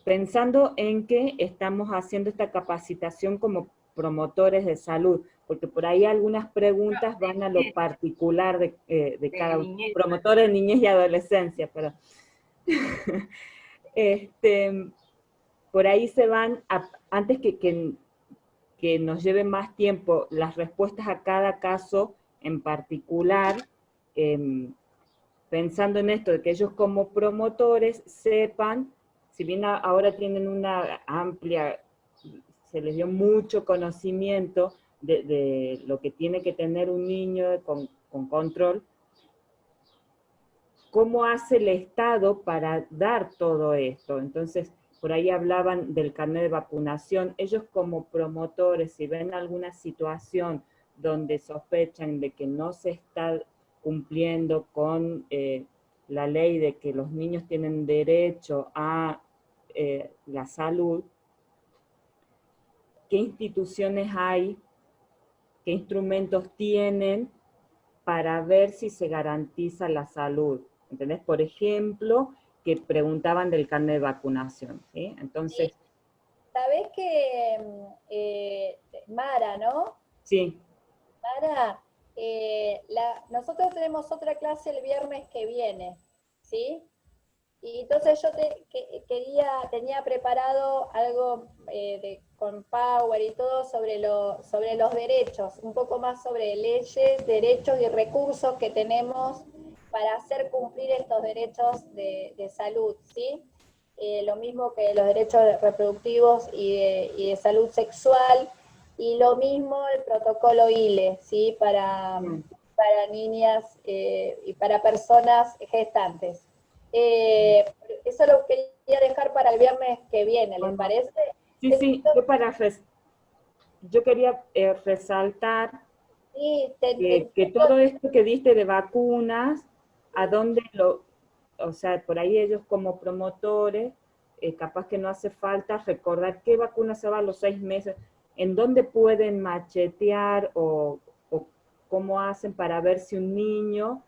[SPEAKER 6] pensando en que estamos haciendo esta capacitación como promotores de salud, porque por ahí algunas preguntas van a lo particular de cada uno.
[SPEAKER 5] Niñez.
[SPEAKER 6] Promotores de niñez y adolescencia, pero por ahí se van, antes que nos lleve más tiempo las respuestas a cada caso en particular, pensando en esto, de que ellos como promotores sepan, si bien ahora tienen una amplia, se les dio mucho conocimiento de lo que tiene que tener un niño con control, ¿cómo hace el Estado para dar todo esto? Entonces, por ahí hablaban del carnet de vacunación. Ellos como promotores, si ven alguna situación donde sospechan de que no se está cumpliendo con la ley de que los niños tienen derecho a la salud, ¿qué instituciones hay? ¿Qué instrumentos tienen para ver si se garantiza la salud? ¿Entendés? Por ejemplo, que preguntaban del carnet de vacunación, ¿sí? Entonces...
[SPEAKER 3] Sí. ¿Sabés que Mara, ¿no?
[SPEAKER 6] Sí.
[SPEAKER 3] Mara, nosotros tenemos otra clase el viernes que viene, ¿sí? Y entonces yo tenía preparado algo con Power y todo sobre los derechos, un poco más sobre leyes, derechos y recursos que tenemos para hacer cumplir estos derechos de salud, ¿sí? Lo mismo que los derechos reproductivos y de salud sexual, y lo mismo el protocolo ILE, ¿sí? Para niñas y para personas gestantes. Eso lo quería dejar para el viernes que viene, ¿les parece?
[SPEAKER 6] Sí, sí, yo quería resaltar que todo esto que diste de vacunas, a dónde o sea, por ahí ellos como promotores, capaz que no hace falta recordar qué vacuna se va a los 6 meses, en dónde pueden machetear o cómo hacen para ver si un niño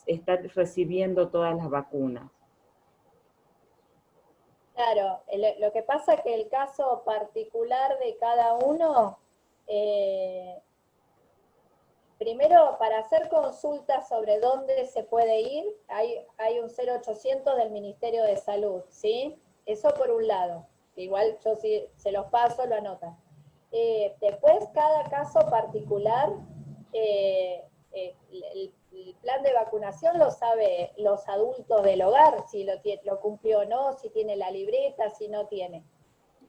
[SPEAKER 6] está recibiendo todas las vacunas.
[SPEAKER 3] Claro, lo que pasa es que el caso particular de cada uno, primero, para hacer consultas sobre dónde se puede ir, hay un 0800 del Ministerio de Salud, ¿sí? Eso por un lado. Igual yo si se los paso, lo anotan. Después, cada caso particular, el plan de vacunación lo sabe los adultos del hogar, si lo cumplió o no, si tiene la libreta, si no tiene.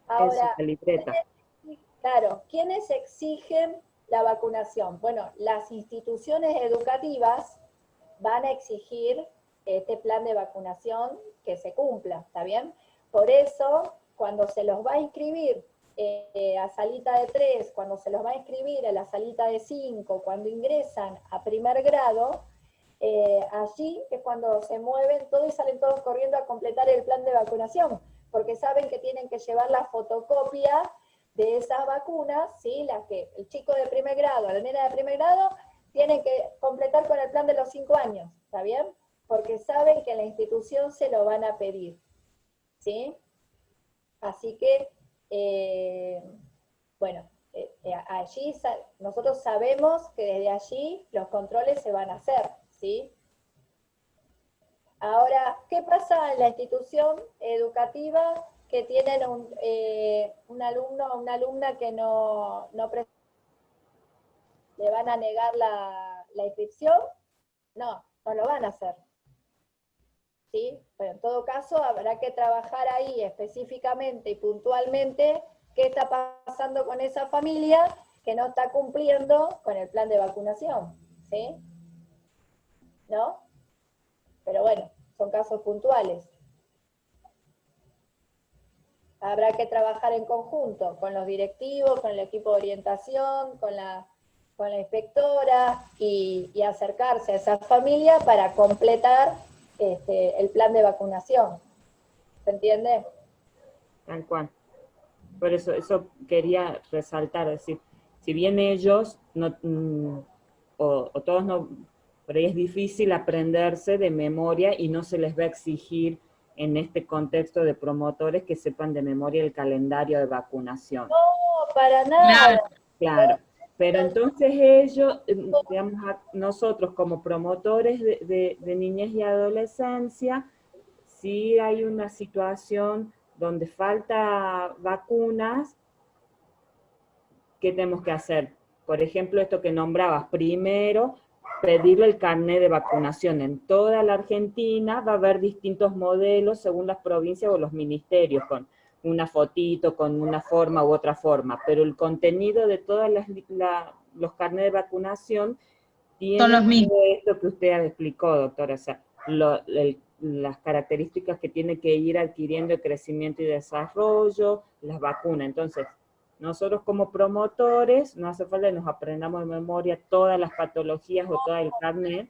[SPEAKER 3] Ahora,
[SPEAKER 6] la libreta.
[SPEAKER 3] Claro, ¿quiénes exigen la vacunación? Bueno, las instituciones educativas van a exigir este plan de vacunación que se cumpla, ¿está bien? Por eso, cuando se los va a inscribir a salita de 3, cuando se los va a inscribir a la salita de 5, cuando ingresan a primer grado, allí es cuando se mueven todos y salen todos corriendo a completar el plan de vacunación, porque saben que tienen que llevar la fotocopia de esas vacunas, ¿sí? Las que el chico de primer grado, la nena de primer grado, tienen que completar con el plan de los 5 años, ¿está bien? Porque saben que en la institución se lo van a pedir, ¿sí? Así que, bueno, allí nosotros sabemos que desde allí los controles se van a hacer, ¿sí? Ahora, ¿qué pasa en la institución educativa que tienen un alumno o una alumna que no le van a negar la inscripción? No lo van a hacer. ¿Sí? Pero en todo caso habrá que trabajar ahí específicamente y puntualmente qué está pasando con esa familia que no está cumpliendo con el plan de vacunación, ¿sí? ¿No? Pero bueno, son casos puntuales. Habrá que trabajar en conjunto con los directivos, con el equipo de orientación, con la inspectora y acercarse a esa familia para completar el plan de vacunación. ¿Se entiende?
[SPEAKER 6] Tal cual. Por eso quería resaltar, es decir, si bien ellos o todos no, por ahí es difícil aprenderse de memoria y no se les va a exigir en este contexto de promotores que sepan de memoria el calendario de vacunación.
[SPEAKER 3] No, para nada.
[SPEAKER 6] Claro. Pero entonces ellos, digamos, nosotros como promotores de niñez y adolescencia, si hay una situación donde falta vacunas, ¿qué tenemos que hacer? Por ejemplo, esto que nombrabas, primero pedirle el carnet de vacunación. En toda la Argentina va a haber distintos modelos según las provincias o los ministerios, con una fotito, con una forma u otra forma, pero el contenido de todos los carnets de vacunación tiene todo esto que usted explicó, doctora, o sea, las características que tiene que ir adquiriendo el crecimiento y desarrollo, las vacunas. Entonces, nosotros como promotores, no hace falta que nos aprendamos de memoria todas las patologías o todo el carnet,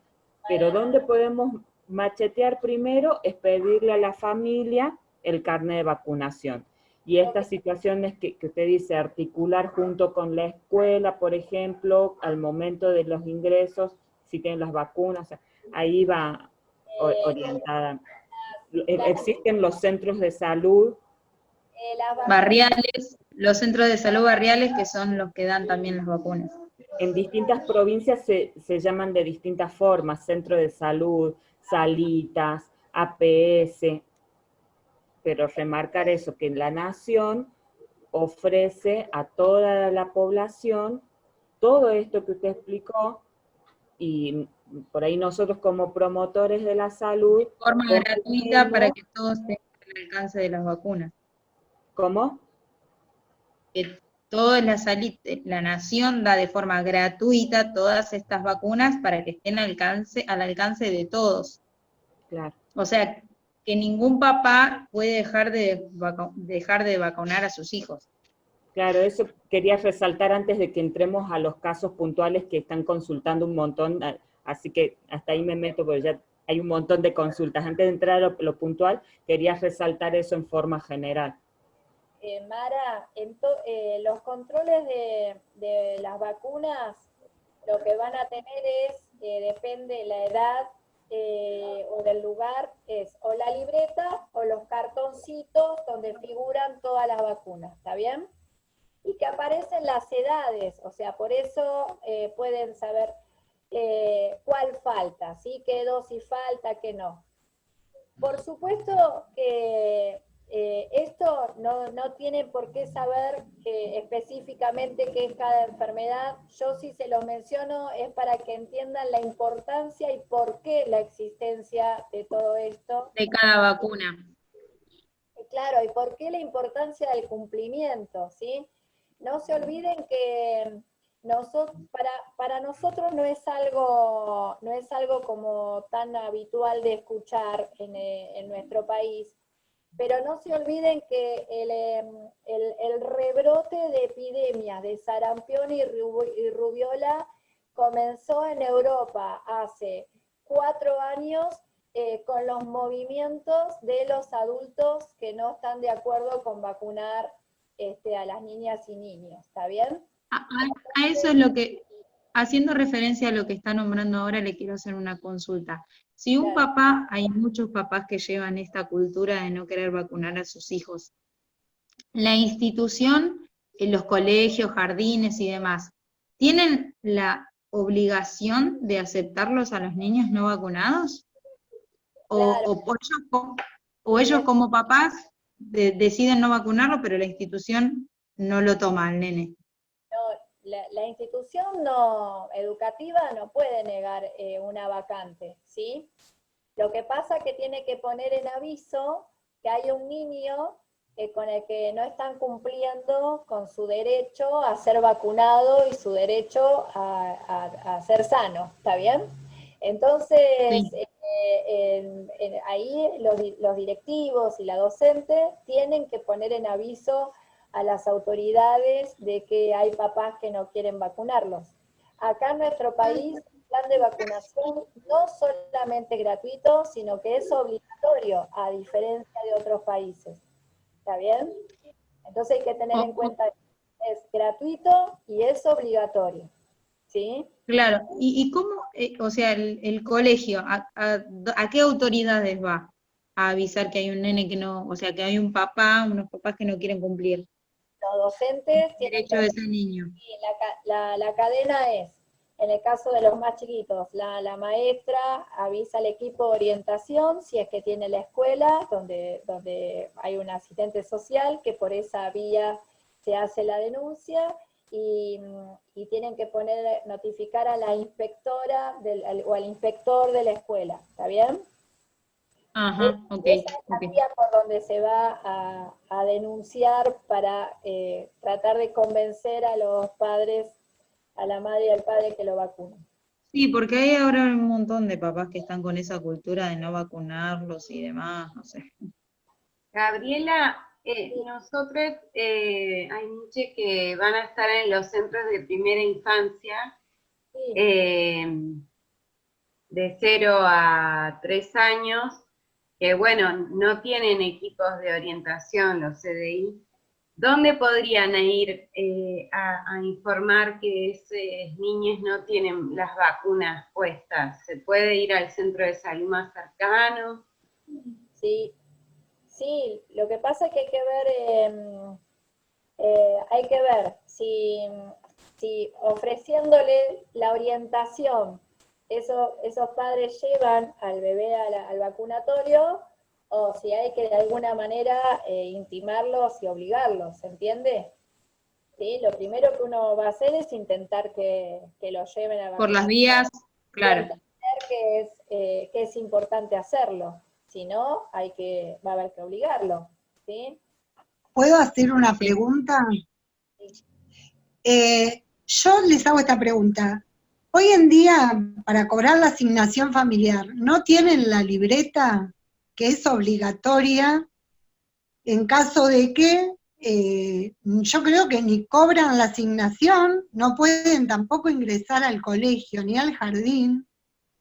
[SPEAKER 6] pero donde podemos machetear primero es pedirle a la familia el carnet de vacunación. Y estas situaciones que usted dice, articular junto con la escuela, por ejemplo, al momento de los ingresos, si tienen las vacunas, ahí va orientada. Existen los centros de salud
[SPEAKER 7] barriales, los centros de salud barriales que son los que dan también las vacunas.
[SPEAKER 6] En distintas provincias se llaman de distintas formas, centro de salud, salitas, APS, pero remarcar eso, que la nación ofrece a toda la población todo esto que usted explicó, y por ahí nosotros como promotores de la salud...
[SPEAKER 7] De forma gratuita para que todos tengan el alcance de las vacunas.
[SPEAKER 6] ¿Cómo?
[SPEAKER 7] Que toda la nación da de forma gratuita todas estas vacunas para que estén al alcance de todos.
[SPEAKER 6] Claro.
[SPEAKER 7] O sea, que ningún papá puede dejar de vacunar a sus hijos.
[SPEAKER 6] Claro, eso quería resaltar antes de que entremos a los casos puntuales que están consultando un montón, así que hasta ahí me meto porque ya hay un montón de consultas. Antes de entrar a lo puntual, quería resaltar eso en forma general.
[SPEAKER 3] Mara, los controles de las vacunas, lo que van a tener es, depende de la edad o del lugar es o la libreta o los cartoncitos donde figuran todas las vacunas, ¿está bien? Y que aparecen las edades, o sea, por eso pueden saber cuál falta, ¿sí? Qué dosis falta, qué no. Por supuesto que esto no tienen por qué saber específicamente qué es cada enfermedad. Yo si se lo menciono es para que entiendan la importancia y por qué la existencia de todo esto.
[SPEAKER 7] De cada vacuna.
[SPEAKER 3] Claro, y por qué la importancia del cumplimiento, ¿sí? No se olviden que para nosotros no es algo como tan habitual de escuchar en nuestro país, pero no se olviden que el rebrote de epidemias de sarampión y rubiola comenzó en Europa hace 4 años con los movimientos de los adultos que no están de acuerdo con vacunar a las niñas y niños, ¿está bien?
[SPEAKER 7] A eso es lo que, haciendo referencia a lo que está nombrando ahora, le quiero hacer una consulta. Si un
[SPEAKER 3] Claro.
[SPEAKER 7] papá, hay muchos papás que llevan esta cultura de no querer vacunar a sus hijos, la institución, los colegios, jardines y demás, ¿tienen la obligación de aceptarlos a los niños no vacunados?
[SPEAKER 3] Claro.
[SPEAKER 7] O ellos como papás deciden no vacunarlo, pero la institución no lo toma al nene.
[SPEAKER 3] La institución educativa no puede negar una vacante, ¿sí? Lo que pasa es que tiene que poner en aviso que hay un niño con el que no están cumpliendo con su derecho a ser vacunado y su derecho a ser sano, ¿está bien? Entonces,
[SPEAKER 7] Sí.
[SPEAKER 3] ahí los directivos y la docente tienen que poner en aviso a las autoridades de que hay papás que no quieren vacunarlos. Acá en nuestro país, el plan de vacunación no solamente gratuito, sino que es obligatorio, a diferencia de otros países. ¿Está bien? Entonces hay que tener en cuenta que es gratuito y es obligatorio. ¿Sí?
[SPEAKER 7] Claro, ¿y cómo, o sea, el colegio, a qué autoridades va a avisar que hay un nene que no, o sea, que hay unos papás que no quieren cumplir
[SPEAKER 3] Los docentes
[SPEAKER 7] el
[SPEAKER 3] tienen
[SPEAKER 7] derecho
[SPEAKER 3] que...
[SPEAKER 7] de ese niño?
[SPEAKER 3] La cadena es, en el caso de los más chiquitos, la maestra avisa al equipo de orientación, si es que tiene la escuela, donde hay un asistente social, que por esa vía se hace la denuncia, y tienen que notificar a la inspectora o al inspector de la escuela, ¿está bien?
[SPEAKER 7] Ajá, ok.
[SPEAKER 3] Esa es la vía por donde se va a denunciar para tratar de convencer a los padres, a la madre y al padre que lo vacunen.
[SPEAKER 7] Sí, porque hay ahora un montón de papás que están con esa cultura de no vacunarlos y demás, no sé.
[SPEAKER 5] Gabriela, nosotros hay muchos que van a estar en los centros de primera infancia,
[SPEAKER 3] Sí.
[SPEAKER 5] De 0 a 3 años, que bueno, no tienen equipos de orientación, los CDI. ¿Dónde podrían ir a informar que esos niños no tienen las vacunas puestas? ¿Se puede ir al centro de salud más cercano?
[SPEAKER 3] Sí, lo que pasa es que hay que ver si ofreciéndole la orientación, esos padres llevan al bebé al vacunatorio, o si hay que de alguna manera intimarlos y obligarlos, ¿se entiende? ¿Sí? Lo primero que uno va a hacer es intentar que lo lleven a vacunar.
[SPEAKER 7] Por las vías, claro.
[SPEAKER 3] Entender que es importante hacerlo, si no, va a haber que obligarlo, ¿sí?
[SPEAKER 8] ¿Puedo hacer una pregunta? Yo les hago esta pregunta. Hoy en día, para cobrar la asignación familiar, ¿no tienen la libreta que es obligatoria en caso de que, yo creo que ni cobran la asignación, no pueden tampoco ingresar al colegio ni al jardín,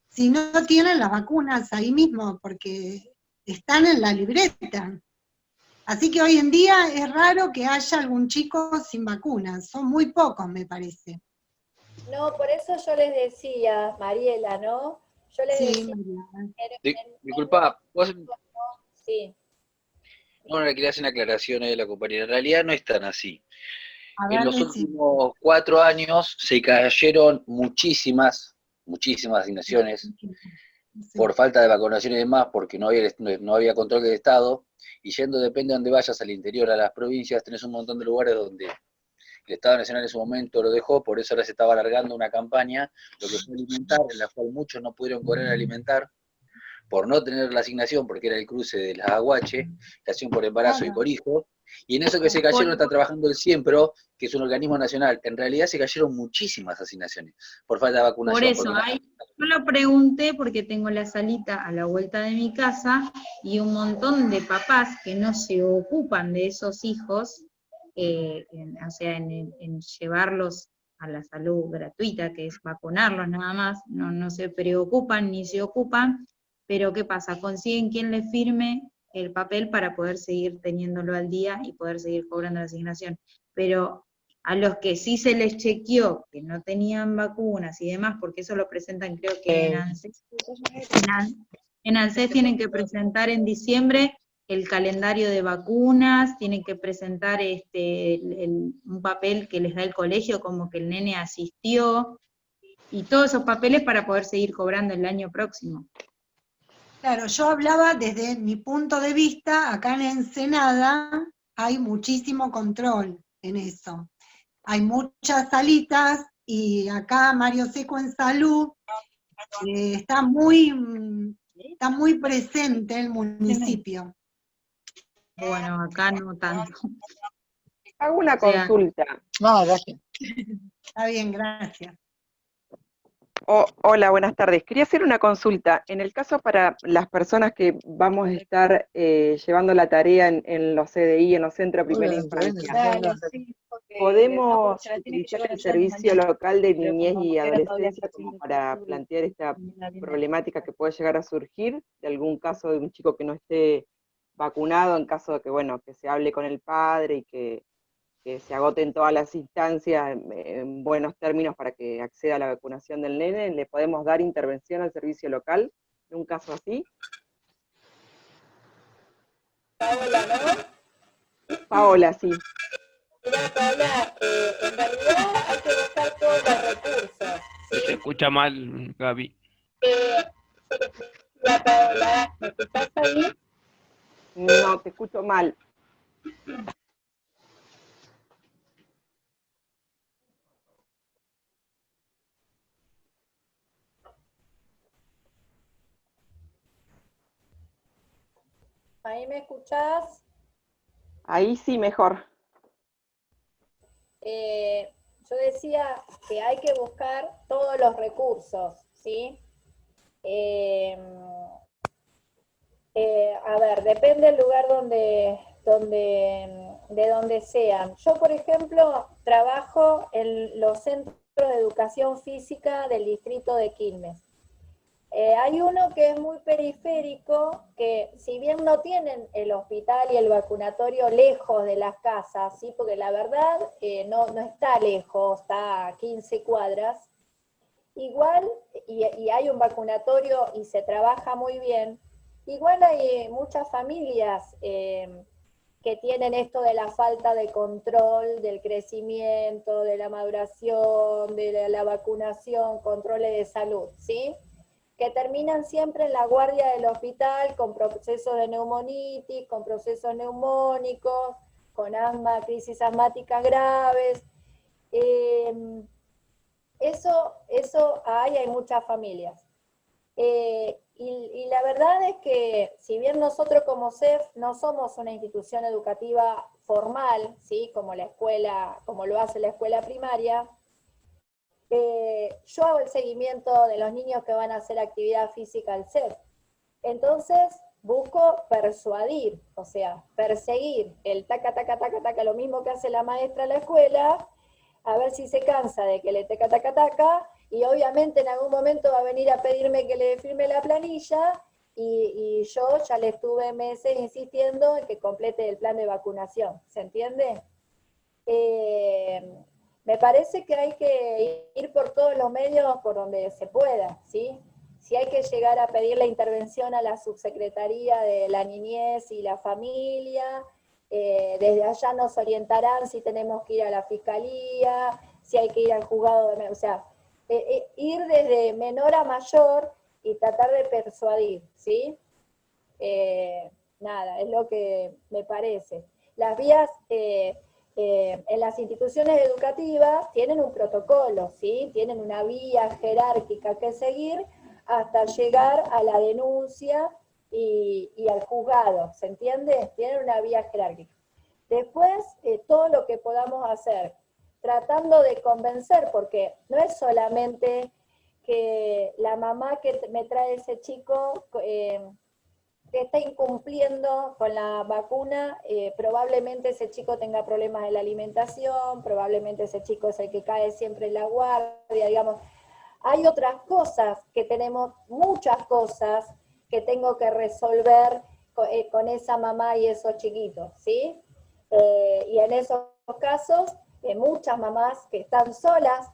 [SPEAKER 8] si no tienen las vacunas ahí mismo, porque están en la libreta? Así que hoy en día es raro que haya algún chico sin vacunas, son muy pocos, me parece.
[SPEAKER 3] No, por eso yo les decía, Mariela, ¿no? Yo les
[SPEAKER 8] Sí,
[SPEAKER 3] decía,
[SPEAKER 8] María.
[SPEAKER 2] Disculpa, vos
[SPEAKER 3] sí,
[SPEAKER 2] no le quería hacer una aclaración a la compañera. En realidad no es tan así.
[SPEAKER 8] A
[SPEAKER 2] En
[SPEAKER 8] ver,
[SPEAKER 2] los
[SPEAKER 8] decí.
[SPEAKER 2] últimos 4 años se cayeron muchísimas asignaciones
[SPEAKER 8] Sí.
[SPEAKER 2] por falta de vacunación y demás, porque no había control del Estado, y yendo, depende de donde vayas, al interior, a las provincias, tenés un montón de lugares donde el Estado Nacional en su momento lo dejó, por eso ahora se estaba alargando una campaña, lo que fue alimentar, en la cual muchos no pudieron correr a alimentar, por no tener la asignación, porque era el cruce de las aguache, gestación por embarazo y
[SPEAKER 8] Claro.
[SPEAKER 2] por hijo, y en eso que se cayeron está trabajando el Siempro, que es un organismo nacional. En realidad se cayeron muchísimas asignaciones por falta de
[SPEAKER 7] Por
[SPEAKER 2] vacunación.
[SPEAKER 7] eso, yo lo pregunté porque tengo la salita a la vuelta de mi casa y un montón de papás que no se ocupan de esos hijos, o sea, en llevarlos a la salud gratuita, que es vacunarlos nada más, no se preocupan ni se ocupan, pero ¿qué pasa? Consiguen quien les firme el papel para poder seguir teniéndolo al día y poder seguir cobrando la asignación. Pero a los que sí se les chequeó que no tenían vacunas y demás, porque eso lo presentan creo que en ANSES, en ANSES tienen que presentar en diciembre el calendario de vacunas, tienen que presentar un papel que les da el colegio como que el nene asistió, y todos esos papeles para poder seguir cobrando el año próximo.
[SPEAKER 8] Claro, yo hablaba desde mi punto de vista, acá en Ensenada hay muchísimo control en eso. Hay muchas salitas y acá Mario Seco en Salud está muy presente el municipio.
[SPEAKER 7] Bueno, acá no tanto.
[SPEAKER 9] Hago una
[SPEAKER 7] O sea,
[SPEAKER 9] consulta.
[SPEAKER 2] No, gracias.
[SPEAKER 8] Está bien, gracias.
[SPEAKER 9] Hola, buenas tardes. Quería hacer una consulta. En el caso para las personas que vamos a estar llevando la tarea en los CDI, en los centros de primera infancia, ¿podemos utilizar el servicio local de niñez y adolescencia como para plantear esta problemática que puede llegar a surgir de algún caso de un chico que no esté vacunado, en caso de que, bueno, que se hable con el padre y que se agoten todas las instancias en buenos términos para que acceda a la vacunación del nene? ¿Le podemos dar intervención al servicio local en un caso así?
[SPEAKER 3] Paola, ¿no?
[SPEAKER 9] Paola, sí.
[SPEAKER 3] Mira, Paola, en realidad hay que buscar todos los recursos. ¿Sí?
[SPEAKER 4] Se escucha mal, Gaby.
[SPEAKER 3] Mira, Paola, ¿me escuchás ahí?
[SPEAKER 9] No, te escucho mal.
[SPEAKER 3] ¿Ahí me escuchás?
[SPEAKER 9] Ahí sí, mejor.
[SPEAKER 3] Yo decía que hay que buscar todos los recursos, ¿sí? A ver, depende del lugar de donde sean. Yo, por ejemplo, trabajo en los centros de educación física del distrito de Quilmes. Hay uno que es muy periférico, que si bien no tienen el hospital y el vacunatorio lejos de las casas, ¿sí? Porque la verdad no está lejos, está a 15 cuadras, igual, y hay un vacunatorio y se trabaja muy bien, igual hay muchas familias que tienen esto de la falta de control del crecimiento, de la maduración, de la vacunación, controles de salud, ¿sí? Que terminan siempre en la guardia del hospital con procesos de neumonitis, con procesos neumónicos, con asma, crisis asmáticas graves. Eso hay muchas familias. Y la verdad es que, si bien nosotros como CEF no somos una institución educativa formal, ¿sí? Como la escuela, como lo hace la escuela primaria, yo hago el seguimiento de los niños que van a hacer actividad física al CEF. Entonces, busco persuadir, o sea, perseguir el taca, taca, taca, taca, lo mismo que hace la maestra en la escuela, a ver si se cansa de que le taca, taca, taca, y obviamente en algún momento va a venir a pedirme que le firme la planilla, y yo ya le estuve meses insistiendo en que complete el plan de vacunación, ¿se entiende? Me parece que hay que ir por todos los medios por donde se pueda, ¿sí? si hay que llegar a pedir la intervención a la subsecretaría de la niñez y la familia, desde allá nos orientarán si tenemos que ir a la fiscalía, si hay que ir al juzgado de menor, o sea, ir desde menor a mayor y tratar de persuadir, ¿sí? Nada, es lo que me parece. Las vías en las instituciones educativas tienen un protocolo, ¿sí? Tienen una vía jerárquica que seguir hasta llegar a la denuncia y al juzgado, ¿se entiende? Tienen una vía jerárquica. Después, todo lo que podamos hacer, tratando de convencer, porque no es solamente que la mamá que me trae ese chico que está incumpliendo con la vacuna, probablemente ese chico tenga problemas en la alimentación, probablemente ese chico es el que cae siempre en la guardia, digamos. Hay otras cosas que tenemos, muchas cosas que tengo que resolver con esa mamá y esos chiquitos, ¿sí? Y en esos casos, muchas mamás que están solas,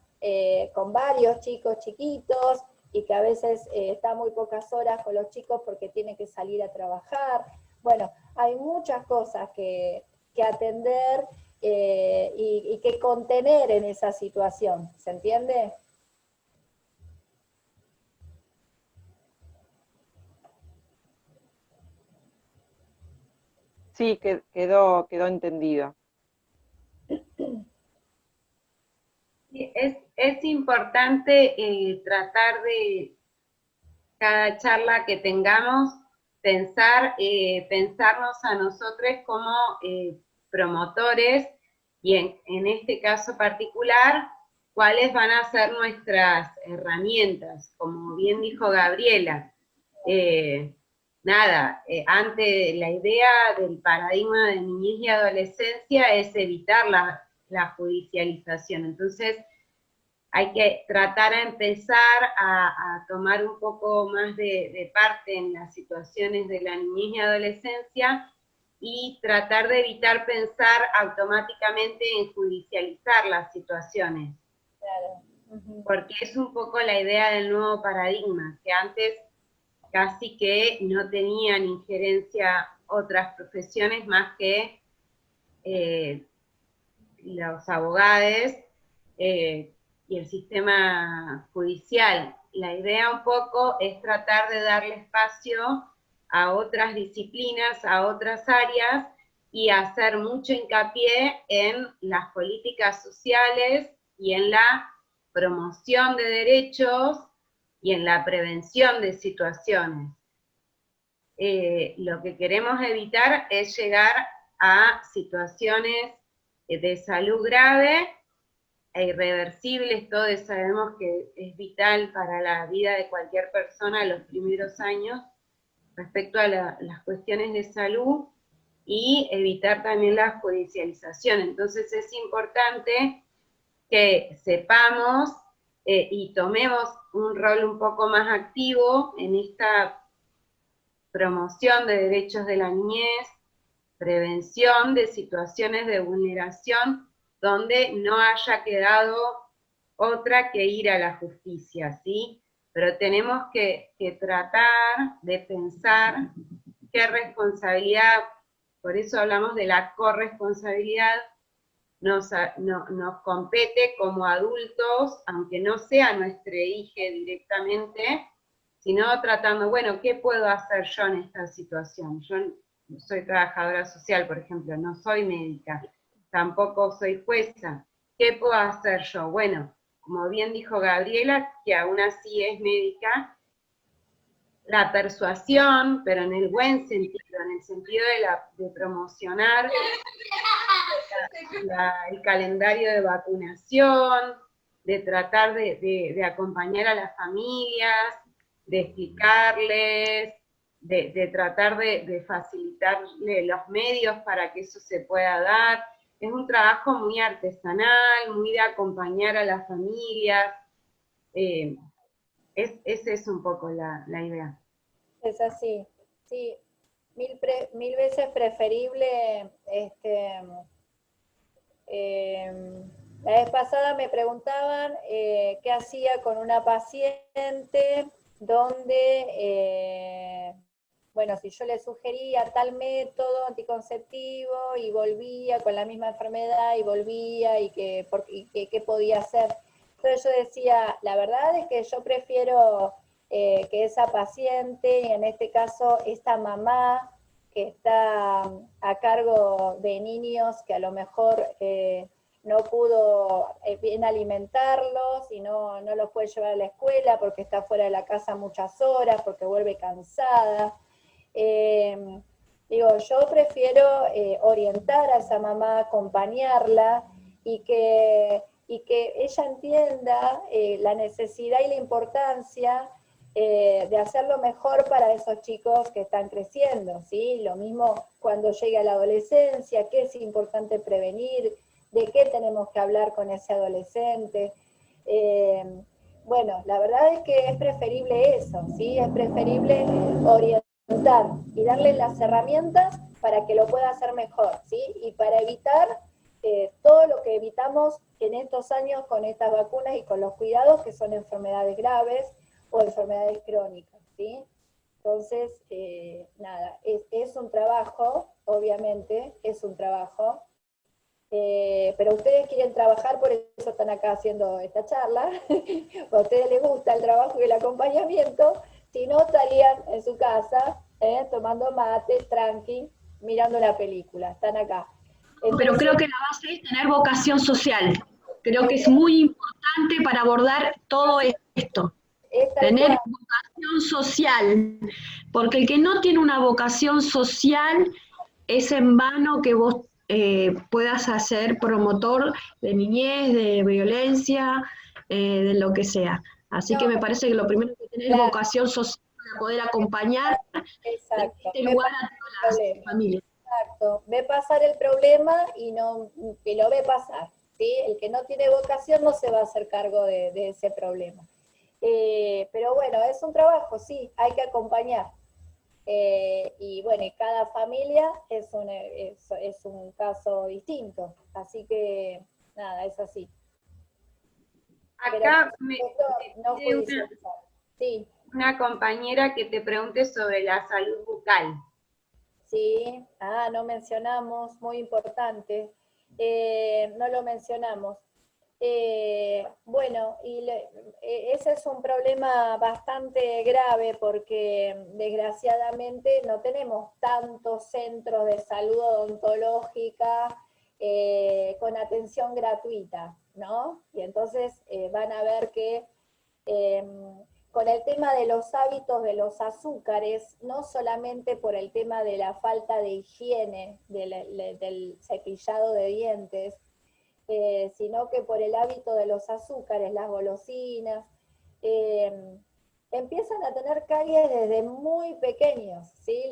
[SPEAKER 3] con varios chicos chiquitos, y que a veces está muy pocas horas con los chicos porque tiene que salir a trabajar. Bueno, hay muchas cosas que atender y que contener en esa situación, ¿se entiende?
[SPEAKER 9] Sí, quedó entendido.
[SPEAKER 5] Es importante tratar de, cada charla que tengamos, pensarnos a nosotros como promotores, y en este caso particular, cuáles van a ser nuestras herramientas, como bien dijo Gabriela. Antes la idea del paradigma de niñez y adolescencia es evitar la judicialización. Entonces, hay que tratar a empezar a tomar un poco más de parte en las situaciones de la niñez y adolescencia, y tratar de evitar pensar automáticamente en judicializar las situaciones.
[SPEAKER 3] Claro.
[SPEAKER 5] Porque es un poco la idea del nuevo paradigma, que antes casi que no tenían injerencia otras profesiones más que los abogados y el sistema judicial. La idea un poco es tratar de darle espacio a otras disciplinas, a otras áreas, y hacer mucho hincapié en las políticas sociales y en la promoción de derechos y en la prevención de situaciones. Lo que queremos evitar es llegar a situaciones de salud grave e irreversibles. Todos sabemos que es vital para la vida de cualquier persona los primeros años respecto a las cuestiones de salud, y evitar también la judicialización. Entonces es importante que sepamos y tomemos un rol un poco más activo en esta promoción de derechos de la niñez, prevención de situaciones de vulneración donde no haya quedado otra que ir a la justicia, ¿sí? Pero tenemos que tratar de pensar qué responsabilidad, por eso hablamos de la corresponsabilidad, nos compete como adultos, aunque no sea nuestro hijo directamente, sino tratando, bueno, ¿qué puedo hacer yo en esta situación? Yo soy trabajadora social, por ejemplo, no soy médica, tampoco soy jueza. ¿Qué puedo hacer yo? Bueno, como bien dijo Gabriela, que aún así es médica, la persuasión, pero en el buen sentido, en el sentido de promocionar el calendario de vacunación, de tratar de acompañar a las familias, de explicarles, de tratar de facilitarle los medios para que eso se pueda dar. Es un trabajo muy artesanal, muy de acompañar a las familias. Esa es un poco la idea.
[SPEAKER 3] Es así, sí. Mil veces preferible, la vez pasada me preguntaban qué hacía con una paciente donde, bueno, si yo le sugería tal método anticonceptivo y volvía con la misma enfermedad y volvía y qué podía hacer. Entonces yo decía, la verdad es que yo prefiero que esa paciente, y en este caso esta mamá que está a cargo de niños que a lo mejor no pudo bien alimentarlos y no los puede llevar a la escuela porque está fuera de la casa muchas horas, porque vuelve cansada. Digo, yo prefiero orientar a esa mamá, acompañarla y que ella entienda la necesidad y la importancia de hacerlo mejor para esos chicos que están creciendo, ¿sí? Lo mismo cuando llegue a la adolescencia, qué es importante prevenir, de qué tenemos que hablar con ese adolescente. Bueno, la verdad es que es preferible eso, ¿sí? Es preferible orientar y darle las herramientas para que lo pueda hacer mejor, ¿sí? Y para evitar todo lo que evitamos en estos años con estas vacunas y con los cuidados, que son enfermedades graves o enfermedades crónicas, ¿sí? Entonces, nada, es un trabajo, obviamente, es un trabajo, pero ustedes quieren trabajar, por eso están acá haciendo esta charla, a ustedes les gusta el trabajo y el acompañamiento, si no estarían en su casa, tomando mate, tranqui, mirando la película, están acá.
[SPEAKER 10] Entonces, pero creo que la base es tener vocación social, creo que es muy importante para abordar todo esto. Tener vocación social, porque el que no tiene una vocación social es en vano que vos puedas hacer promotor de niñez, de violencia, de lo que sea. Así que me parece que lo primero que tener es vocación social para poder acompañar en este lugar a todas las familias.
[SPEAKER 3] Exacto, ve pasar el problema y no, que lo ve pasar, ¿sí? El que no tiene vocación no se va a hacer cargo de ese problema. Pero bueno, es un trabajo, sí, hay que acompañar. Y bueno, y cada familia es un caso distinto, así que nada, es así.
[SPEAKER 5] Acá
[SPEAKER 3] no sí.
[SPEAKER 5] Una compañera que te pregunte sobre la salud bucal.
[SPEAKER 3] Sí, no mencionamos, muy importante, no lo mencionamos. Bueno, ese es un problema bastante grave porque desgraciadamente no tenemos tantos centros de salud odontológica con atención gratuita, ¿no? Y entonces van a ver que con el tema de los hábitos de los azúcares, no solamente por el tema de la falta de higiene, del cepillado de dientes, sino que por el hábito de los azúcares, las golosinas, empiezan a tener caries desde muy pequeños, ¿sí?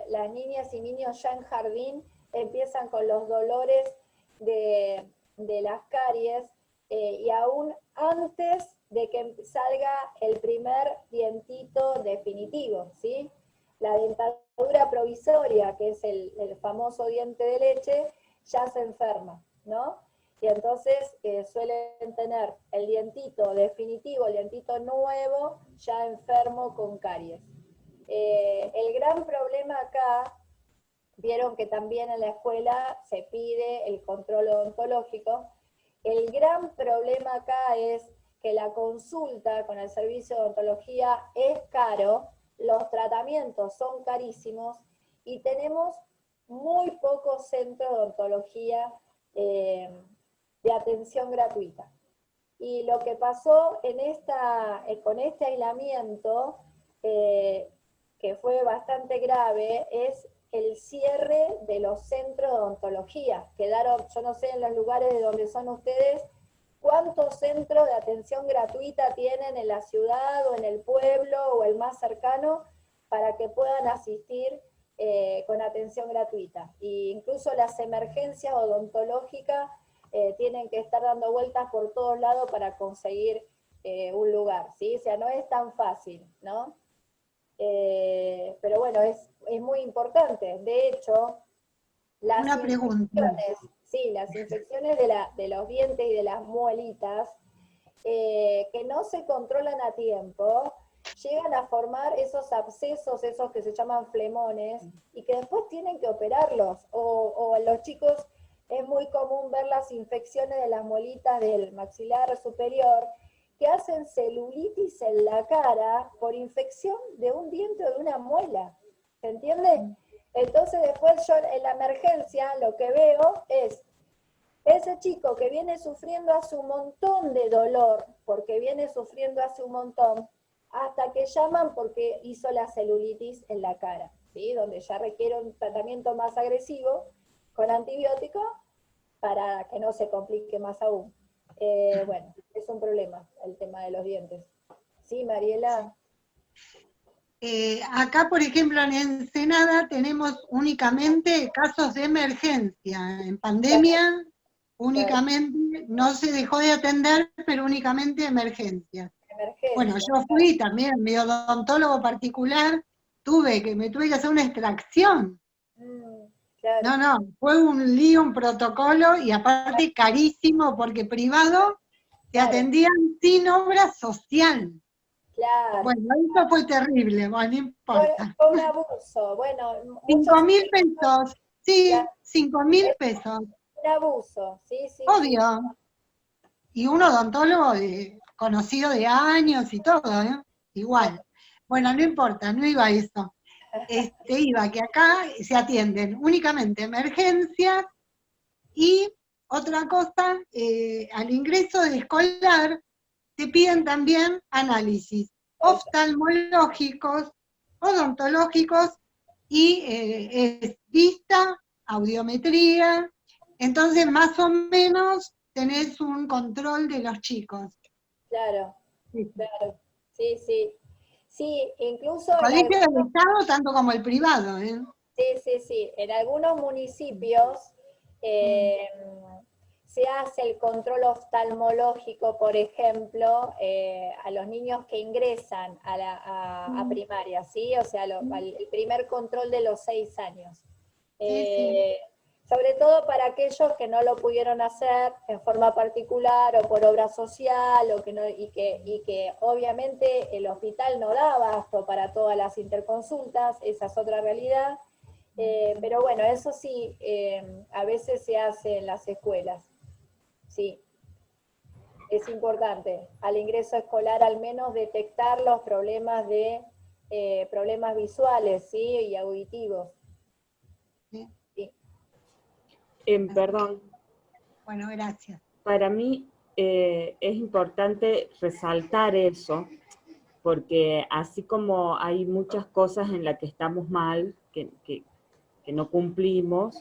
[SPEAKER 3] Las niñas y niños ya en jardín empiezan con los dolores de las caries, y aún antes de que salga el primer dientito definitivo, ¿sí? La dentadura provisoria, que es el famoso diente de leche, ya se enferma, ¿no? Y entonces suelen tener el dientito definitivo, el dientito nuevo, ya enfermo con caries. El gran problema acá, vieron que también en la escuela se pide el control odontológico. El gran problema acá es que la consulta con el servicio de odontología es caro, los tratamientos son carísimos y tenemos muy pocos centros de odontología de atención gratuita. Y lo que pasó con este aislamiento, que fue bastante grave, es el cierre de los centros de odontología. Quedaron, yo no sé en los lugares de donde son ustedes, cuántos centros de atención gratuita tienen en la ciudad o en el pueblo o el más cercano para que puedan asistir con atención gratuita. E incluso las emergencias odontológicas tienen que estar dando vueltas por todos lados para conseguir un lugar, ¿sí? O sea, no es tan fácil, ¿no? Pero bueno, es muy importante. De hecho, las infecciones de los dientes y de las muelitas, que no se controlan a tiempo, llegan a formar esos abscesos, esos que se llaman flemones, y que después tienen que operarlos. O a los chicos es muy común ver las infecciones de las muelitas del maxilar superior, que hacen celulitis en la cara por infección de un diente o de una muela. ¿Se entiende? Entonces después yo en la emergencia lo que veo es ese chico que viene sufriendo hace un montón de dolor, porque viene sufriendo hace un montón, hasta que llaman porque hizo la celulitis en la cara, ¿sí? Donde ya requiere un tratamiento más agresivo con antibiótico para que no se complique más aún. Bueno, es un problema el tema de los dientes. ¿Sí, Mariela?
[SPEAKER 8] Acá, por ejemplo, en Ensenada tenemos únicamente casos de emergencia. En pandemia, únicamente, no se dejó de atender, pero únicamente emergencia. Bueno, yo fui también, mi odontólogo particular, me tuve que hacer una extracción.
[SPEAKER 3] Claro.
[SPEAKER 8] No, fue un lío, un protocolo, y aparte carísimo, porque privado te atendían sin obra social.
[SPEAKER 3] Claro.
[SPEAKER 8] Bueno, eso fue terrible, bueno, no importa.
[SPEAKER 3] Fue un abuso, bueno.
[SPEAKER 8] 5.000 pesos, sí,
[SPEAKER 3] Claro.
[SPEAKER 8] 5.000 pesos.
[SPEAKER 3] Un abuso, sí.
[SPEAKER 8] Obvio. Y un odontólogo conocido de años y todo, ¿eh? Igual. Bueno, no importa, no iba a eso. Iba que acá se atienden únicamente emergencias y otra cosa, al ingreso de escolar te piden también análisis oftalmológicos, odontológicos y es vista, audiometría. Entonces más o menos tenés un control de los chicos.
[SPEAKER 3] Claro, claro, sí. Sí, incluso...
[SPEAKER 8] El colegio del Estado tanto como el privado, ¿eh?
[SPEAKER 3] Sí. En algunos municipios se hace el control oftalmológico, por ejemplo, a los niños que ingresan a primaria, ¿sí? O sea, el primer control de los 6 años. Sobre todo para aquellos que no lo pudieron hacer en forma particular o por obra social, y que obviamente el hospital no da abasto para todas las interconsultas, esa es otra realidad. Pero bueno, eso sí, a veces se hace en las escuelas. Sí, es importante al ingreso escolar al menos detectar los problemas problemas visuales, ¿sí? Y auditivos.
[SPEAKER 6] Perdón.
[SPEAKER 8] Bueno, gracias.
[SPEAKER 6] Para mí es importante resaltar eso, porque así como hay muchas cosas en las que estamos mal, que no cumplimos,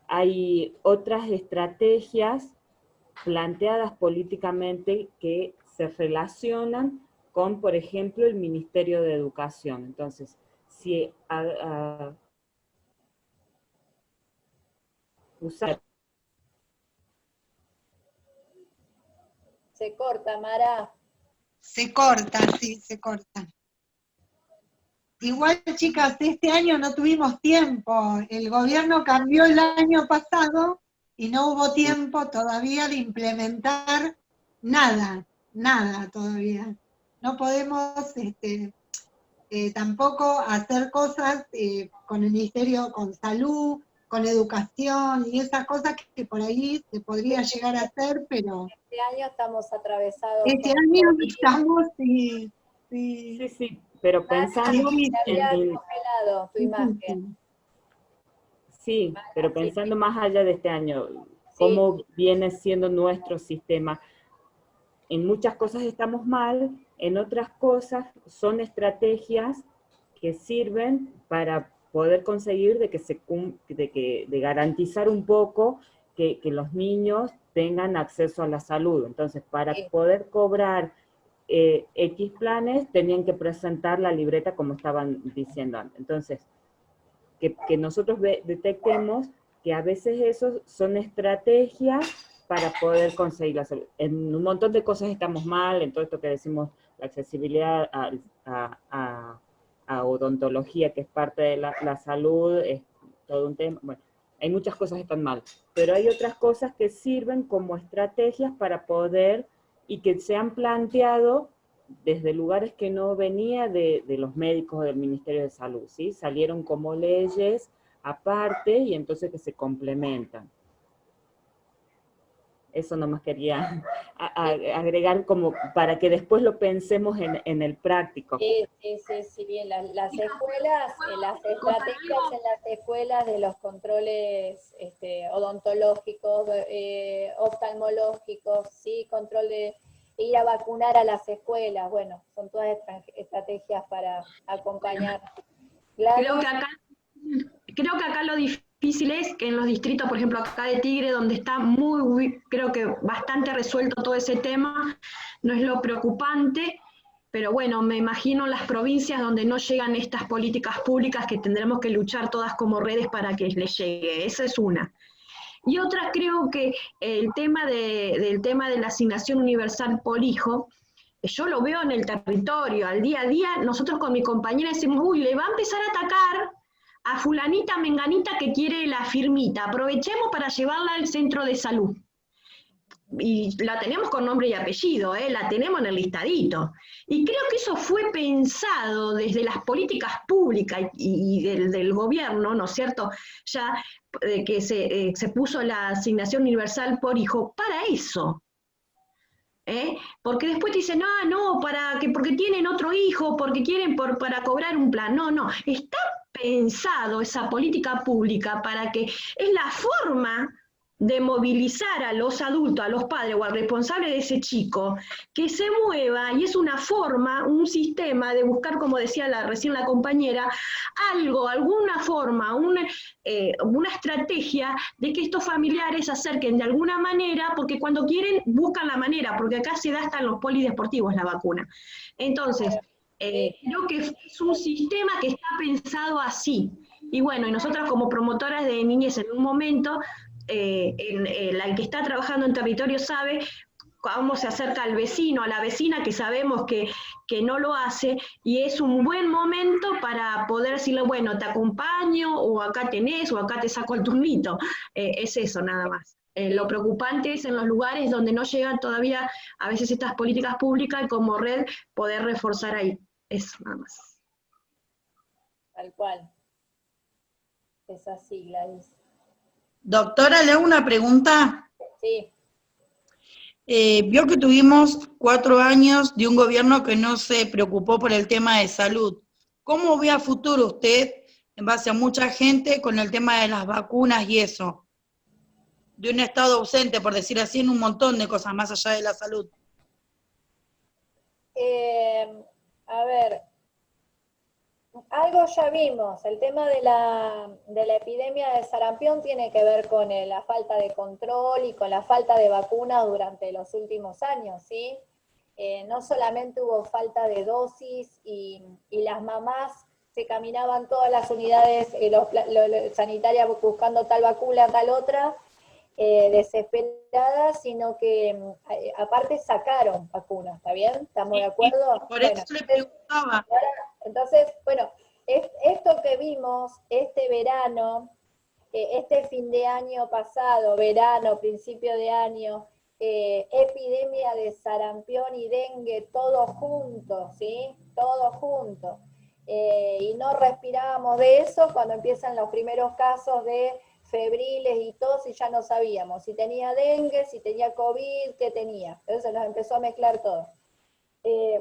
[SPEAKER 6] hay otras estrategias planteadas políticamente que se relacionan con, por ejemplo, el Ministerio de Educación. Entonces, si usar...
[SPEAKER 3] Se corta, Mara.
[SPEAKER 8] Se corta, sí, se corta. Igual, chicas, este año no tuvimos tiempo. El gobierno cambió el año pasado y no hubo tiempo todavía de implementar nada todavía. No podemos tampoco hacer cosas con el Ministerio, con salud, con educación y esas cosas que por ahí se podría llegar a hacer, pero...
[SPEAKER 3] Este año estamos atravesados.
[SPEAKER 8] Este año estamos,
[SPEAKER 6] sí, pero pensando
[SPEAKER 3] congelado tu imagen.
[SPEAKER 6] Sí, pero pensando más allá de este año, cómo viene siendo nuestro sistema. En muchas cosas estamos mal, en otras cosas son estrategias que sirven para poder conseguir de garantizar un poco que los niños tengan acceso a la salud. Entonces, para poder cobrar X planes, tenían que presentar la libreta como estaban diciendo antes. Entonces, que nosotros detectemos que a veces esos son estrategias para poder conseguir la salud. En un montón de cosas estamos mal, en todo esto que decimos, la accesibilidad a odontología, que es parte de la salud, es todo un tema. Bueno, hay muchas cosas que están mal, pero hay otras cosas que sirven como estrategias para poder, y que se han planteado desde lugares que no venía de los médicos del Ministerio de Salud, ¿sí? Salieron como leyes aparte y entonces que se complementan. Eso nomás quería agregar como para que después lo pensemos en el práctico.
[SPEAKER 3] Sí, bien, las escuelas, las estrategias en las escuelas de los controles odontológicos, oftalmológicos, sí, control de ir a vacunar a las escuelas, bueno, son todas estrategias para acompañar.
[SPEAKER 10] Creo que acá lo difícil es que en los distritos, por ejemplo, acá de Tigre, donde está creo que bastante resuelto todo ese tema, no es lo preocupante, pero bueno, me imagino las provincias donde no llegan estas políticas públicas que tendremos que luchar todas como redes para que les llegue, esa es una. Y otra, creo que el tema del tema de la asignación universal por hijo, yo lo veo en el territorio, al día a día, nosotros con mi compañera decimos, uy, le va a empezar a atacar a fulanita, menganita que quiere la firmita, aprovechemos para llevarla al centro de salud. Y la tenemos con nombre y apellido, la tenemos en el listadito. Y creo que eso fue pensado desde las políticas públicas y del gobierno, ¿no es cierto? Ya que se puso la asignación universal por hijo para eso. Porque después te dicen, no, porque tienen otro hijo, porque quieren para cobrar un plan. No, está pensado esa política pública para que es la forma de movilizar a los adultos, a los padres o al responsable de ese chico, que se mueva, y es una forma, un sistema de buscar, como decía recién la compañera, alguna forma, una estrategia de que estos familiares se acerquen de alguna manera, porque cuando quieren buscan la manera, porque acá se da hasta en los polideportivos la vacuna. Entonces, creo que es un sistema que está pensado así. Y bueno, y nosotras como promotoras de niñez en un momento, la que está trabajando en territorio sabe cómo se acerca al vecino, a la vecina que sabemos que no lo hace, y es un buen momento para poder decirle, bueno, te acompaño, o acá tenés, o acá te saco el turnito. Es eso, nada más. Lo preocupante es en los lugares donde no llegan todavía a veces estas políticas públicas, y como red poder reforzar ahí. Eso, nada más.
[SPEAKER 3] Tal cual. Es así, Gladys.
[SPEAKER 11] Doctora, le hago una pregunta.
[SPEAKER 3] Sí.
[SPEAKER 11] Vio que tuvimos 4 años de un gobierno que no se preocupó por el tema de salud. ¿Cómo ve a futuro usted, en base a mucha gente, con el tema de las vacunas y eso? De un Estado ausente, por decir así, en un montón de cosas más allá de la salud.
[SPEAKER 3] A ver, algo ya vimos, el tema de la epidemia de sarampión tiene que ver con la falta de control y con la falta de vacunas durante los últimos años, ¿sí? No solamente hubo falta de dosis y las mamás se caminaban todas las unidades sanitarias buscando tal vacuna, tal otra, desesperadas, sino que aparte sacaron vacunas, ¿está bien? ¿Estamos de acuerdo?
[SPEAKER 11] Por eso le preguntaba.
[SPEAKER 3] Entonces, bueno, esto que vimos este verano, este fin de año pasado, verano, principio de año, epidemia de sarampión y dengue, todos juntos, ¿sí? Todos juntos. Y no respirábamos de eso cuando empiezan los primeros casos de febriles y tos, y ya no sabíamos si tenía dengue, si tenía COVID, qué tenía. Entonces nos empezó a mezclar todo.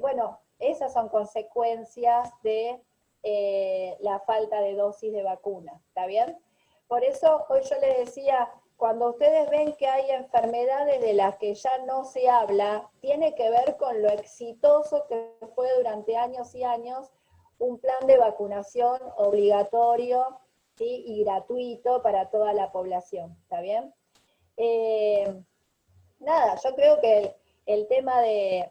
[SPEAKER 3] Bueno, esas son consecuencias de la falta de dosis de vacuna, ¿está bien? Por eso hoy yo les decía, cuando ustedes ven que hay enfermedades de las que ya no se habla, tiene que ver con lo exitoso que fue durante años y años un plan de vacunación obligatorio, ¿sí? Y gratuito para toda la población, ¿está bien? Nada, yo creo que el tema de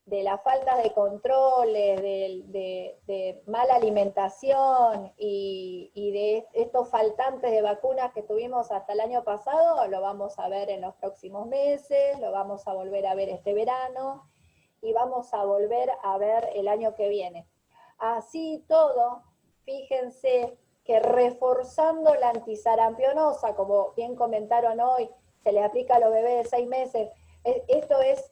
[SPEAKER 3] la falta de controles, de mala alimentación y de estos faltantes de vacunas que tuvimos hasta el año pasado, lo vamos a ver en los próximos meses, lo vamos a volver a ver este verano y vamos a volver a ver el año que viene. Así todo, fíjense que reforzando la antisarampionosa, como bien comentaron hoy, se le aplica a los bebés de 6 meses, esto es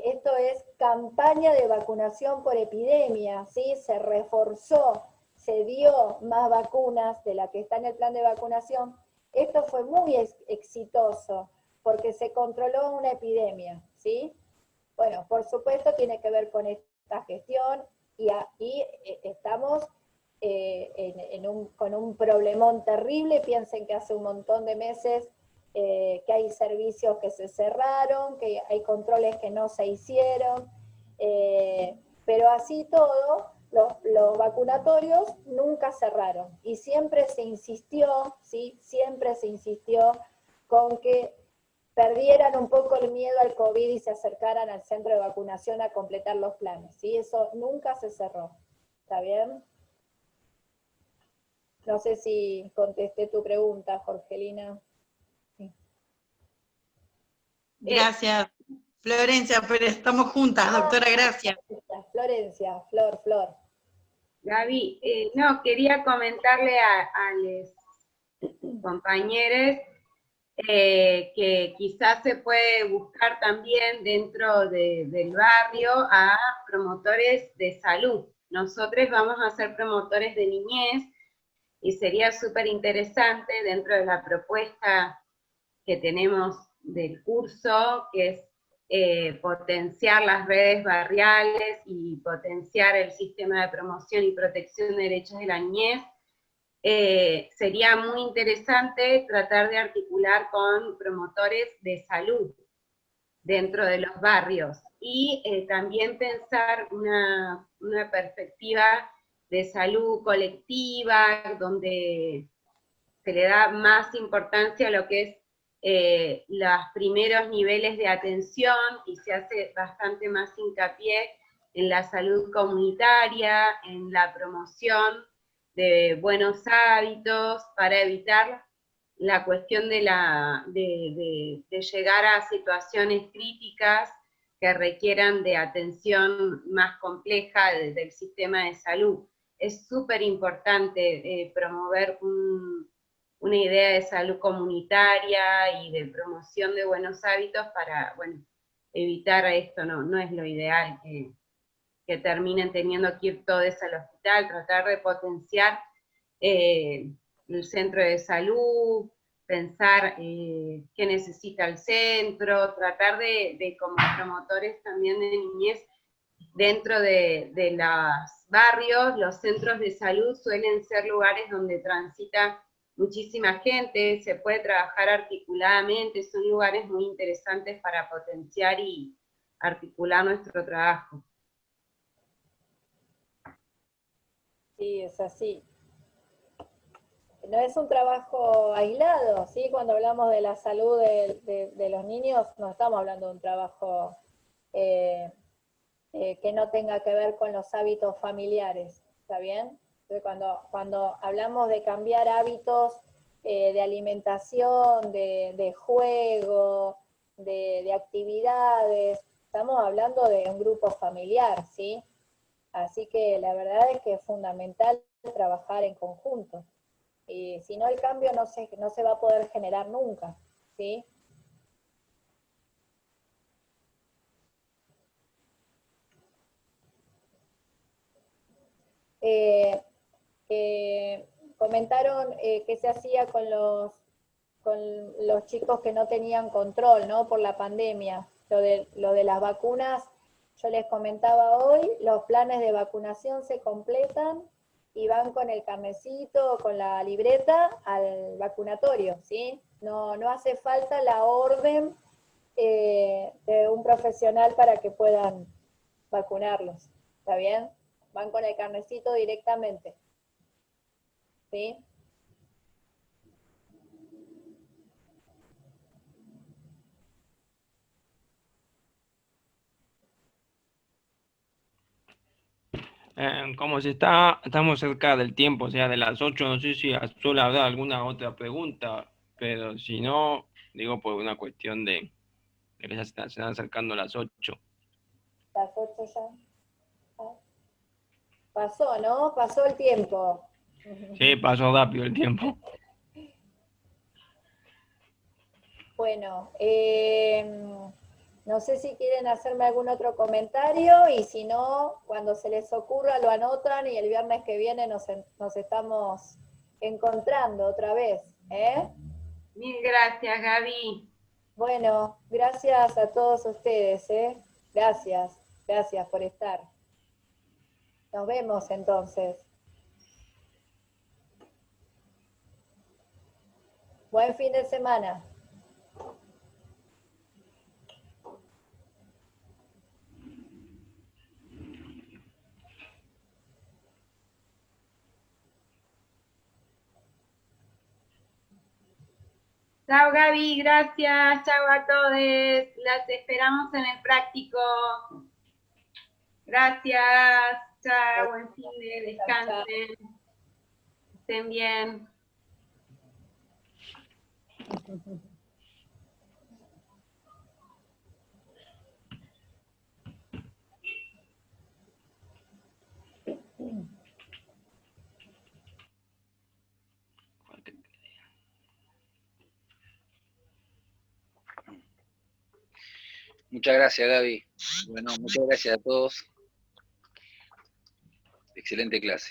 [SPEAKER 3] esto es campaña de vacunación por epidemia, ¿sí? Se reforzó, se dio más vacunas de la que está en el plan de vacunación. Esto fue muy exitoso porque se controló una epidemia, ¿sí? Bueno, por supuesto tiene que ver con esta gestión y estamos con un problemón terrible. Piensen que hace un montón de meses que hay servicios que se cerraron, que hay controles que no se hicieron, pero así todo, los vacunatorios nunca cerraron y siempre se insistió, ¿sí? Siempre se insistió con que perdieran un poco el miedo al COVID y se acercaran al centro de vacunación a completar los planes, ¿sí? Eso nunca se cerró, ¿está bien? No sé si contesté tu pregunta, Jorgelina. Sí.
[SPEAKER 11] Gracias, Florencia, pero estamos juntas, doctora, gracias.
[SPEAKER 3] Florencia, Flor.
[SPEAKER 5] Gaby, no, quería comentarle a los compañeros que quizás se puede buscar también dentro del barrio a promotores de salud. Nosotros vamos a ser promotores de niñez y sería súper interesante dentro de la propuesta que tenemos del curso, que es potenciar las redes barriales y potenciar el sistema de promoción y protección de derechos de la niñez. Sería muy interesante tratar de articular con promotores de salud dentro de los barrios y también pensar una perspectiva de salud colectiva donde se le da más importancia a lo que es los primeros niveles de atención y se hace bastante más hincapié en la salud comunitaria, en la promoción de buenos hábitos para evitar la cuestión de llegar a situaciones críticas que requieran de atención más compleja del sistema de salud. Es súper importante promover una idea de salud comunitaria y de promoción de buenos hábitos para, bueno, evitar esto, no es lo ideal, que terminen teniendo que ir todos al hospital, tratar de potenciar el centro de salud, pensar qué necesita el centro, tratar de como promotores también de niñez, dentro de los barrios, los centros de salud suelen ser lugares donde transita muchísima gente, se puede trabajar articuladamente, son lugares muy interesantes para potenciar y articular nuestro trabajo.
[SPEAKER 3] Sí, es así. No es un trabajo aislado, ¿sí? Cuando hablamos de la salud de los niños, no estamos hablando de un trabajo que no tenga que ver con los hábitos familiares, ¿está bien? Entonces, cuando hablamos de cambiar hábitos de alimentación, de juego, de actividades, estamos hablando de un grupo familiar, ¿sí? Así que la verdad es que es fundamental trabajar en conjunto. Y si no, el cambio no se va a poder generar nunca, ¿sí? Comentaron qué se hacía con los chicos que no tenían control, ¿no? Por la pandemia. Lo de las vacunas, yo les comentaba hoy, los planes de vacunación se completan y van con el carnecito, con la libreta al vacunatorio, ¿sí? No hace falta la orden de un profesional para que puedan vacunarlos, ¿está bien? Van con el carnecito directamente, ¿sí?
[SPEAKER 4] Como estamos cerca del tiempo, o sea, de las 8, no sé si suele haber alguna otra pregunta, pero si no, digo por una cuestión de que ya se están acercando las 8.
[SPEAKER 3] Las 8 ya. Pasó, ¿no? Pasó el tiempo.
[SPEAKER 4] Sí, pasó rápido el tiempo.
[SPEAKER 3] Bueno, No sé si quieren hacerme algún otro comentario y si no, cuando se les ocurra lo anotan y el viernes que viene nos estamos encontrando otra vez.
[SPEAKER 5] Mil gracias, Gaby.
[SPEAKER 3] Bueno, gracias a todos ustedes. Gracias por estar. Nos vemos entonces. Buen fin de semana.
[SPEAKER 5] Chao, Gaby, gracias. Chao a todos. Las esperamos en el práctico. Gracias. Chao, buen fin de descansen. Estén bien.
[SPEAKER 2] Muchas gracias, Gaby. Bueno, muchas gracias a todos. Excelente clase.